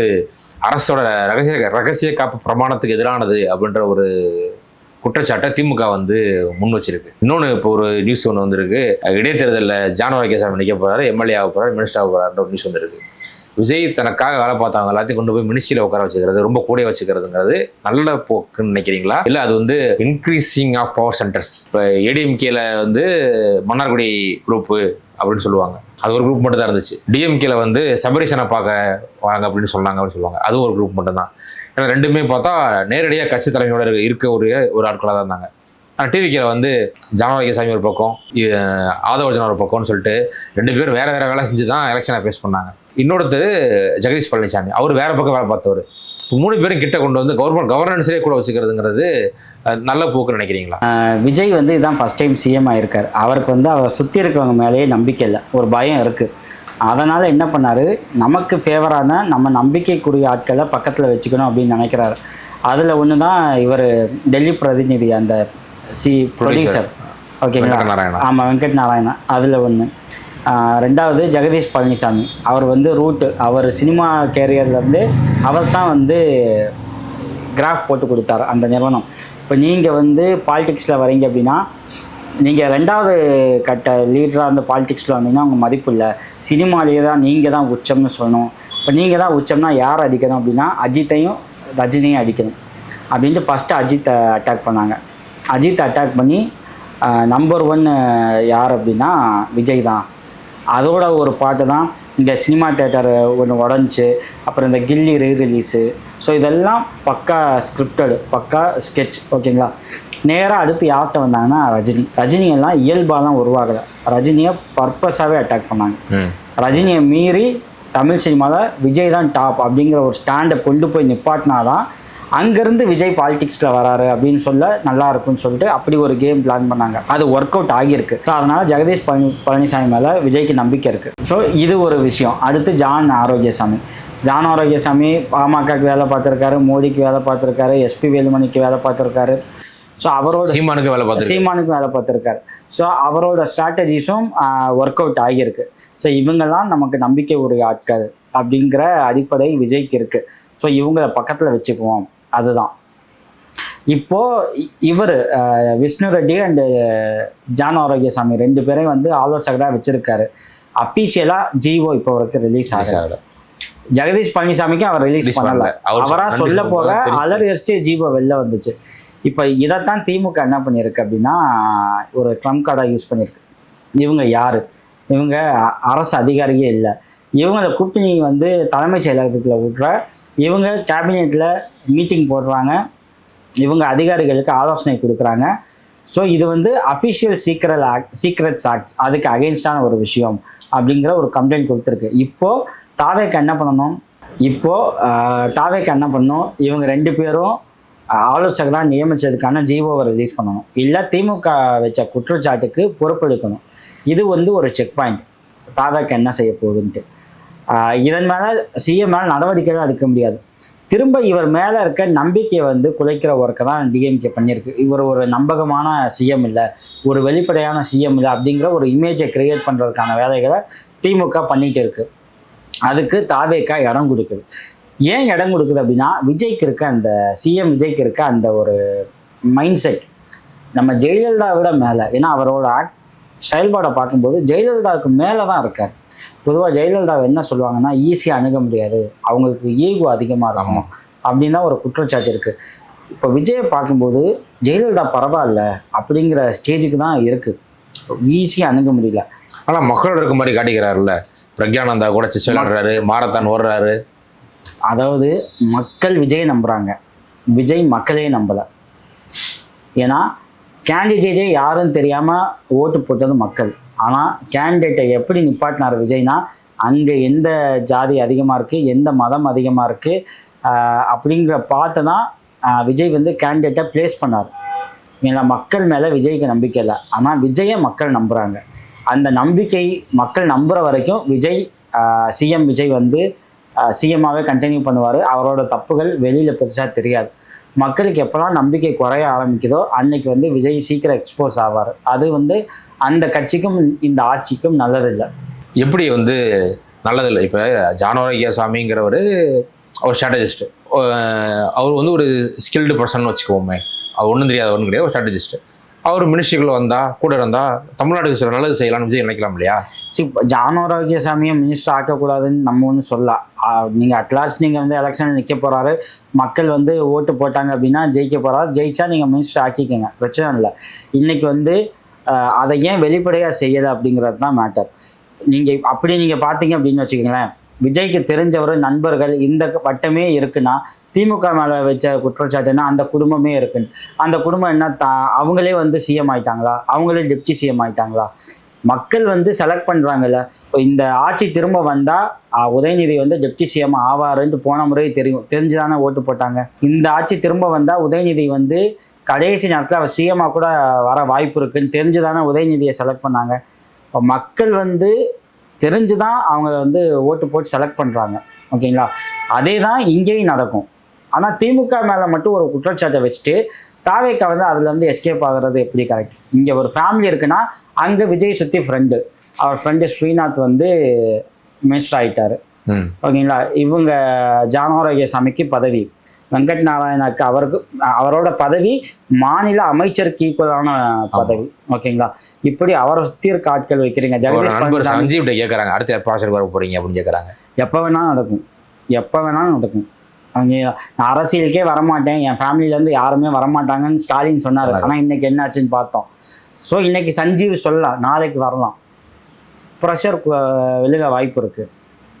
B: அரசோட ரகசிய காப்பு பிரமாணத்துக்கு எதிரானது அப்படின்ற ஒரு குற்றச்சாட்டை திமுக வந்து முன் வச்சிருக்கு. இன்னொன்று இப்போ ஒரு நியூஸ் ஒன்று வந்திருக்கு, இடைத்தேர்தலில் ஜான் வரகேசாமி நிற்க போகிறாரு, எம்எல்ஏ ஆக போகிறாரு, மினிஸ்டர் ஆக போகிறாருன்ற ஒரு நியூஸ் வந்திருக்கு. விஜய் தனக்காக வேலை பார்த்தவங்க எல்லாத்தையும் கொண்டு போய் மினிஸ்ட்ரியில் உட்கார வச்சுக்கிறது, ரொம்ப கூட வச்சுக்கிறதுங்கிறது நல்ல போக்குன்னு நினைக்கிறீங்களா? இல்லை அது வந்து இன்க்ரீசிங் ஆஃப் பவர் சென்டர்ஸ்? இப்போ ஏடிஎம்கேல வந்து மன்னார்குடி குரூப்பு அப்படின்னு சொல்லுவாங்க, அது ஒரு குரூப் மட்டும் தான் இருந்துச்சு. டிஎம்கேல வந்து சபரிசனை பார்க்க வாங்க அப்படின்னு சொன்னாங்க அப்படின்னு சொல்லுவாங்க, அதுவும் ஒரு குரூப் மட்டும் தான். ஏன்னா ரெண்டுமே பார்த்தா நேரடியாக கட்சி தலைமையோட இருக்க ஒரு ஆட்களாக தான் இருந்தாங்க. ஆனால் டிவிகேல வந்து ஜானவாகிசாமி ஒரு பக்கம், ஆதவர்ஜனா ஒரு பக்கம்னு சொல்லிட்டு 2 பேரும் வேற வேற வேலை செஞ்சு தான் எலெக்ஷனை ஃபேஸ் பண்ணாங்க. இன்னொருத்தர் ஜெகதீஷ் பழனிசாமி, அவர் வேற பக்கம் வேலை பார்த்தவர். 3 பேரும் கிட்ட கொண்டு வந்து கவர்னன்ஸே கூட வச்சுக்கிறதுங்கிறது நல்ல போக்குன்னு நினைக்கிறீங்களா?
A: விஜய் வந்து இதுதான் ஃபர்ஸ்ட் டைம் சிஎம் ஆயிருக்கார். அவருக்கு வந்து அவர் சுற்றி இருக்கிறவங்க மேலேயே நம்பிக்கை இல்லை, ஒரு பயம் இருக்குது. அதனால் என்ன பண்ணார், நமக்கு ஃபேவரான நம்ம நம்பிக்கைக்குரிய ஆட்களை பக்கத்தில் வச்சுக்கணும் அப்படின்னு நினைக்கிறாரு. அதில் ஒன்று தான் இவர் டெல்லி பிரதிநிதி, அந்த ப்ரொடியூசர், ஓகேங்களா? ஆமாம், வெங்கட் நாராயணா, அதில் ஒன்று. 2வது ஜெகதீஷ் பழனிசாமி, அவர் வந்து அவர் சினிமா கேரியர்லேருந்து அவர் தான் வந்து கிராஃப் போட்டு கொடுத்தாரு அந்த நிறுவனம். இப்போ நீங்கள் வந்து பாலிடிக்ஸில் வரீங்க அப்படின்னா, நீங்கள் 2வது கட்ட லீடராக அந்த பாலிடிக்ஸில் வந்தீங்கன்னா அவங்க மதிப்பு இல்லை, சினிமாலேயே தான் நீங்கள் தான் உச்சம்னு சொல்லணும். இப்போ நீங்கள் தான் உச்சம்னா யார் அடிக்கணும் அப்படின்னா அஜித்தையும் ரஜினியும் அடிக்கணும் அப்படின்ட்டு ஃபஸ்ட்டு அஜித்தை அட்டாக் பண்ணாங்க. அஜித்தை அட்டாக் பண்ணி நம்பர் 1 யார் அப்படின்னா விஜய் தான். அதோட ஒரு பாட்டு தான் இந்த சினிமா தேட்டர் ஒன்று உடஞ்சி, அப்புறம் இந்த கில்லி ரீரிலீஸு. ஸோ இதெல்லாம் பக்கா ஸ்கிரிப்டடு, பக்கா ஸ்கெட்ச், ஓகேங்களா? நேராக அடுத்து யார்கிட்ட வந்தாங்கன்னா ரஜினியெல்லாம் இயல்பாலாம் உருவாகலை, ரஜினியை பர்பஸாகவே அட்டாக் பண்ணாங்க. ரஜினியை மீறி தமிழ் சினிமாவில் விஜய் தான் டாப் அப்படிங்கிற ஒரு ஸ்டாண்டை கொண்டு போய் நிப்பாட்டினாதான் அங்கேருந்து விஜய் பாலிடிக்ஸில் வராரு அப்படின்னு சொல்ல நல்லா இருக்குன்னு சொல்லிட்டு அப்படி ஒரு கேம் பிளான் பண்ணாங்க. அது ஒர்க் அவுட் ஆகியிருக்கு. ஸோ அதனால் ஜெகதீஷ் பழனிசாமி மேலே விஜய்க்கு நம்பிக்கை இருக்குது. ஸோ இது ஒரு விஷயம். அடுத்து ஜான் ஆரோக்கியசாமி பாமகக்கு வேலை பார்த்துருக்காரு, மோடிக்கு வேலை பார்த்துருக்காரு, எஸ்பி வேலுமணிக்கு வேலை பார்த்துருக்காரு. ஸோ அவரோட சீமானுக்கு வேலை பார்த்துருக்காரு. ஸோ அவரோட ஸ்ட்ராட்டஜிஸும் ஒர்க் அவுட் ஆகியிருக்கு. ஸோ இவங்கெல்லாம் நமக்கு நம்பிக்கை உரிய ஆட்கள் அப்படிங்கிற அடிப்படை விஜய்க்கு இருக்குது. ஸோ இவங்கள பக்கத்தில் வச்சுக்குவோம், அதுதான். இப்போது இவர் விஷ்ணு ரெட்டி அண்டு ஜான் ஆரோக்கியசாமி 2 பேரையும் வந்து ஆலோசகராக வச்சுருக்காரு. அஃபீஷியலாக ஜிஓ இப்போ வரைக்கும் ரிலீஸ் ஆகல. ஜெகதீஷ் பழனிசாமிக்கு அவர் ரிலீஸ் பண்ணல, அவராக சொல்ல போக அலர் எஸ்டே ஜிஓ வெளில வந்துச்சு. இப்போ இதைத்தான் திமுக என்ன பண்ணியிருக்கு அப்படின்னா ஒரு ட்ரம்ப் கார்டாக யூஸ் பண்ணியிருக்கு. இவங்க யார், இவங்க அரசு அதிகாரியே இல்லை, இவங்களை கூட்டணி வந்து தலைமைச் செயலகத்தில் விட்ற, இவங்க கேபினெட்டில் மீட்டிங் போடுறாங்க, இவங்க அதிகாரிகளுக்கு ஆலோசனை கொடுக்குறாங்க. ஸோ இது வந்து அஃபிஷியல் சீக்ரெட்ஸ் ஆக்ட்ஸ், அதுக்கு அகெயின்ஸ்டான ஒரு விஷயம் அப்படிங்கிற ஒரு கம்ப்ளைண்ட் கொடுத்துருக்கு. இப்போது தாவேக்கு என்ன பண்ணணும், இவங்க 2 பேரும் ஆலோசகராக நியமித்ததுக்கான ஜிஓவை ரிலீஸ் பண்ணணும், இல்லை திமுக வச்ச குற்றச்சாட்டுக்கு பொறுப்பெடுக்கணும். இது வந்து ஒரு செக் பாயிண்ட். தாவேக்கா என்ன செய்ய போகுதுன்ட்டு. இதன் மேலே சிஎம் மேலே நடவடிக்கைகள் எடுக்க முடியாது. திரும்ப இவர் மேலே இருக்க நம்பிக்கையை வந்து குலைக்கிற ஒர்க்கை தான் டிஎம்கே பண்ணியிருக்கு. இவர் ஒரு நம்பகமான சிஎம் இல்லை, ஒரு வெளிப்படையான சிஎம் இல்லை அப்படிங்கிற ஒரு இமேஜை கிரியேட் பண்ணுறதுக்கான வேலைகளை திமுக பண்ணிகிட்டு இருக்கு. அதுக்கு தாவேக்கா இடம் கொடுக்குது. ஏன் இடம் கொடுக்குது அப்படின்னா, விஜய்க்கு இருக்க அந்த சிஎம் விஜய்க்கு இருக்க அந்த ஒரு மைண்ட் செட் நம்ம ஜெயலலிதா விட மேலே. ஏன்னா அவரோட செயல்பாடை பார்க்கும்போது ஜெயலலிதாவுக்கு மேலே தான் இருக்கார். பொதுவாக ஜெயலலிதாவை என்ன சொல்லுவாங்கன்னா, ஈஸியாக அணுக முடியாது, அவங்களுக்கு ஈகோ அதிகமாக இருக்கும் அப்படின்னு தான் ஒரு குற்றச்சாட்டு இருக்குது. இப்போ விஜயை பார்க்கும்போது ஜெயலலிதா பரவாயில்ல அப்படிங்கிற ஸ்டேஜுக்கு தான் இருக்குது, ஈஸியாக அணுக முடியல.
B: ஆனால் மக்களோட இருக்க மாதிரி காட்டிக்கிறாருல்ல, பிரக்யானந்தா கூட செஸ் விளையாடுறாரு, மாரத்தான் ஓடுறாரு.
A: அதாவது மக்கள் விஜயை நம்புகிறாங்க, விஜய் மக்களே நம்பலை. ஏன்னா கேண்டிடேட்டே யாருன்னு தெரியாமல் ஓட்டு போட்டது மக்கள். ஆனால் கேண்டிடேட்டை எப்படி நிப்பாட்டினார் விஜய்னா, அங்கே எந்த ஜாதி அதிகமாக இருக்குது, எந்த மதம் அதிகமாக இருக்குது அப்படிங்கிற பார்த்து தான் விஜய் வந்து கேண்டிடேட்டை ப்ளேஸ் பண்ணார். ஏன்னா மக்கள் மேலே விஜய்க்கு நம்பிக்கை இல்லை, ஆனால் விஜயை மக்கள் நம்புகிறாங்க. அந்த நம்பிக்கை மக்கள் நம்புகிற வரைக்கும் விஜய் சிஎம் விஜய் வந்து சிஎம்மாகவே கண்டினியூ பண்ணுவார். அவரோட தப்புகள் வெளியில் பெருசாக தெரியாது. மக்களுக்கு எப்போலாம் நம்பிக்கை குறைய ஆரம்பிக்குதோ அன்னைக்கு வந்து விஜய் சீக்கிரம் எக்ஸ்போஸ் ஆவார். அது வந்து அந்த கட்சிக்கும் இந்த ஆட்சிக்கும் நல்லதில்லை.
B: எப்படி வந்து நல்லதில்லை? இப்போ ஜானோரகியசாமிங்கிறவர் ஒரு ஸ்ட்ராட்டஜிஸ்ட், அவர் வந்து ஒரு ஸ்கில்டு பர்சன் வச்சுக்குவோமே, அவர் ஒன்றும் தெரியாது ஒன்றும் கிடையாது, ஒரு ஸ்ட்ராட்டஜிஸ்ட். அவர் மினிஸ்ட்ரிக்குள்ளே வந்தால் கூட இருந்தால் தமிழ்நாட்டுக்கு சில நல்லது செய்யலாம்னு விஜய் நினைக்கலாம் இல்லையா?
A: ஜானோரகியசாமியை மினிஸ்டர் ஆக்கக்கூடாதுன்னு நம்ம ஒன்று சொல்லலாம். நீங்கள் அட்லாஸ்ட் நீங்கள் வந்து எலெக்ஷனில் நிற்க போகிறாரு, மக்கள் வந்து ஓட்டு போட்டாங்க அப்படின்னா ஜெயிக்க போகிறாரு, ஜெயிச்சா நீங்கள் மினிஸ்டர் ஆக்கிக்கங்க, பிரச்சனை இல்லை. இன்றைக்கி வந்து அதை ஏன் வெளிப்படையாக செய்யலை அப்படிங்கிறது தான் மேட்டர். நீங்கள் பார்த்தீங்க அப்படின்னு வச்சுக்கோங்களேன், விஜய்க்கு தெரிஞ்சவர் நண்பர்கள் இந்த வட்டமே இருக்குன்னா, திமுக மேலே வச்ச குற்றச்சாட்டுன்னா அந்த குடும்பமே இருக்குன்னு. அந்த குடும்பம் என்ன அவங்களே வந்து சிஎம் ஆயிட்டாங்களா, அவங்களே டெப்டி சிஎம் ஆயிட்டாங்களா? மக்கள் வந்து செலக்ட் பண்ணுறாங்கல்ல. இந்த ஆட்சி திரும்ப வந்தால் உதயநிதி வந்து டெப்டி சிஎம் ஆவாருன்ட்டு போன முறை தெரிஞ்சுதானே ஓட்டு போட்டாங்க. இந்த ஆட்சி திரும்ப வந்தால் உதயநிதி வந்து கடைசி நேரத்தில் அவர் சிஎம்மாக கூட வர வாய்ப்பு இருக்குன்னு தெரிஞ்சுதானே உதயநிதியை செலக்ட் பண்ணாங்க. இப்போ மக்கள் வந்து தெரிஞ்சு தான் அவங்க வந்து ஓட்டு போட்டு செலக்ட் பண்ணுறாங்க, ஓகேங்களா? அதே தான் இங்கேயும் நடக்கும். ஆனால் திமுக மேலே மட்டும் ஒரு குற்றச்சாட்டை வச்சுட்டு தாவேக்கா வந்து அதில் வந்து எஸ்கேப் ஆகுறது எப்படி கரெக்ட்? இங்கே ஒரு ஃபேமிலி இருக்குன்னா அங்கே விஜய் சுற்றி ஃப்ரெண்டு, அவர் ஃப்ரெண்டு ஸ்ரீநாத் வந்து மினிஸ்டர் ஆகிட்டார், ஓகேங்களா? இவங்க ஜானோரகியசாமிக்கு பதவி, வெங்கட் நாராயணாக்கு அவரோட பதவி மாநில அமைச்சருக்கு ஈக்குவலான பதவி, ஓகேங்களா? இப்படி அவரை சுற்றி இருக்க ஆட்கள் வைக்கிறீங்க.
B: சஞ்சீவ்கிட்ட கேட்குறாங்க, அடுத்த ப்ராஜெக்ட் வர போகிறீங்க அப்படின்னு கேட்குறாங்க.
A: எப்போ வேணாலும் நடக்கும். அவங்க அரசியலுக்கே வரமாட்டேன், என் ஃபேமிலியிலேருந்து யாருமே வரமாட்டாங்கன்னு ஸ்டாலின் சொன்னார். ஆனால் இன்னைக்கு என்னாச்சுன்னு பார்த்தோம். ஸோ இன்னைக்கு சஞ்சீவ் சொல்லலாம், நாளைக்கு வரலாம், ப்ரெஷர் விழுக வாய்ப்பு இருக்குது,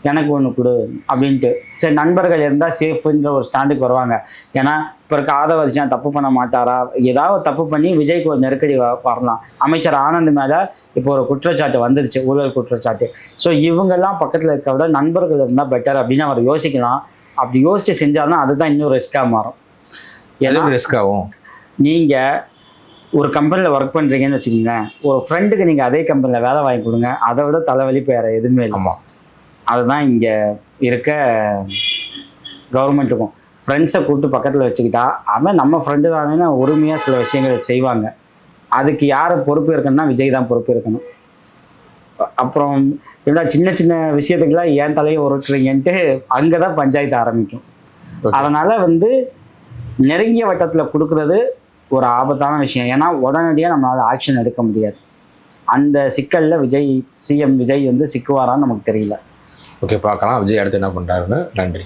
A: எனக்கு ஒன்று கொடு அப்படின்ட்டு. சரி, நண்பர்கள் இருந்தால் சேஃப்ன்ற ஒரு ஸ்டாண்டுக்கு வருவாங்க. ஏன்னா இப்போ இருக்க ஆதவ தப்பு பண்ண மாட்டாரா, ஏதாவது தப்பு பண்ணி விஜய்க்கு ஒரு நெருக்கடி வரலாம். அமைச்சர் ஆனந்த் மேலே இப்போ ஒரு குற்றச்சாட்டு வந்துருச்சு, ஊழல் குற்றச்சாட்டு. ஸோ இவங்கெல்லாம் பக்கத்தில் இருக்க விட நண்பர்கள் இருந்தால் பெட்டர் அப்படின்னு அவர் யோசிக்கலாம். அப்படி யோசிச்சு செஞ்சாலும் அதுதான் இன்னும் ரிஸ்க்காக மாறும்.
B: ஏன்னா ரிஸ்க் ஆகும்.
A: நீங்கள் ஒரு கம்பெனியில் ஒர்க் பண்ணுறீங்கன்னு வச்சுக்கோங்க, ஒரு ஃப்ரெண்டுக்கு நீங்கள் அதே கம்பெனியில் வேலை வாங்கி கொடுங்க, அதை விட தலைவலி வேறு எதுவுமே இல்லை. அதுதான் இங்கே இருக்க கவர்மெண்ட்டுக்கும். ஃப்ரெண்ட்ஸை கூப்பிட்டு பக்கத்தில் வச்சுக்கிட்டா அவன் நம்ம ஃப்ரெண்டு தானே உரிமையாக சில விஷயங்கள் செய்வாங்க. அதுக்கு யார் பொறுப்பு இருக்கணும்னா விஜய் தான் பொறுப்பு இருக்கணும். அப்புறம் இல்லை சின்ன சின்ன விஷயத்துக்கெல்லாம் ஏன் தலையை உருட்டுறீங்கன்ட்டு அங்கே தான் பஞ்சாயத்து ஆரம்பிக்கும். அதனால் வந்து நெருங்கிய வட்டத்தில் கொடுக்குறது ஒரு ஆபத்தான விஷயம். ஏன்னா உடனடியாக நம்மளால் ஆக்ஷன் எடுக்க முடியாது. அந்த சிக்கலில் சிஎம் விஜய் வந்து சிக்குவாரான்னு நமக்கு தெரியல.
B: ஓகே, பார்க்கலாம் விஜய் அடுத்து என்ன பண்ணுறாருன்னு. நன்றி.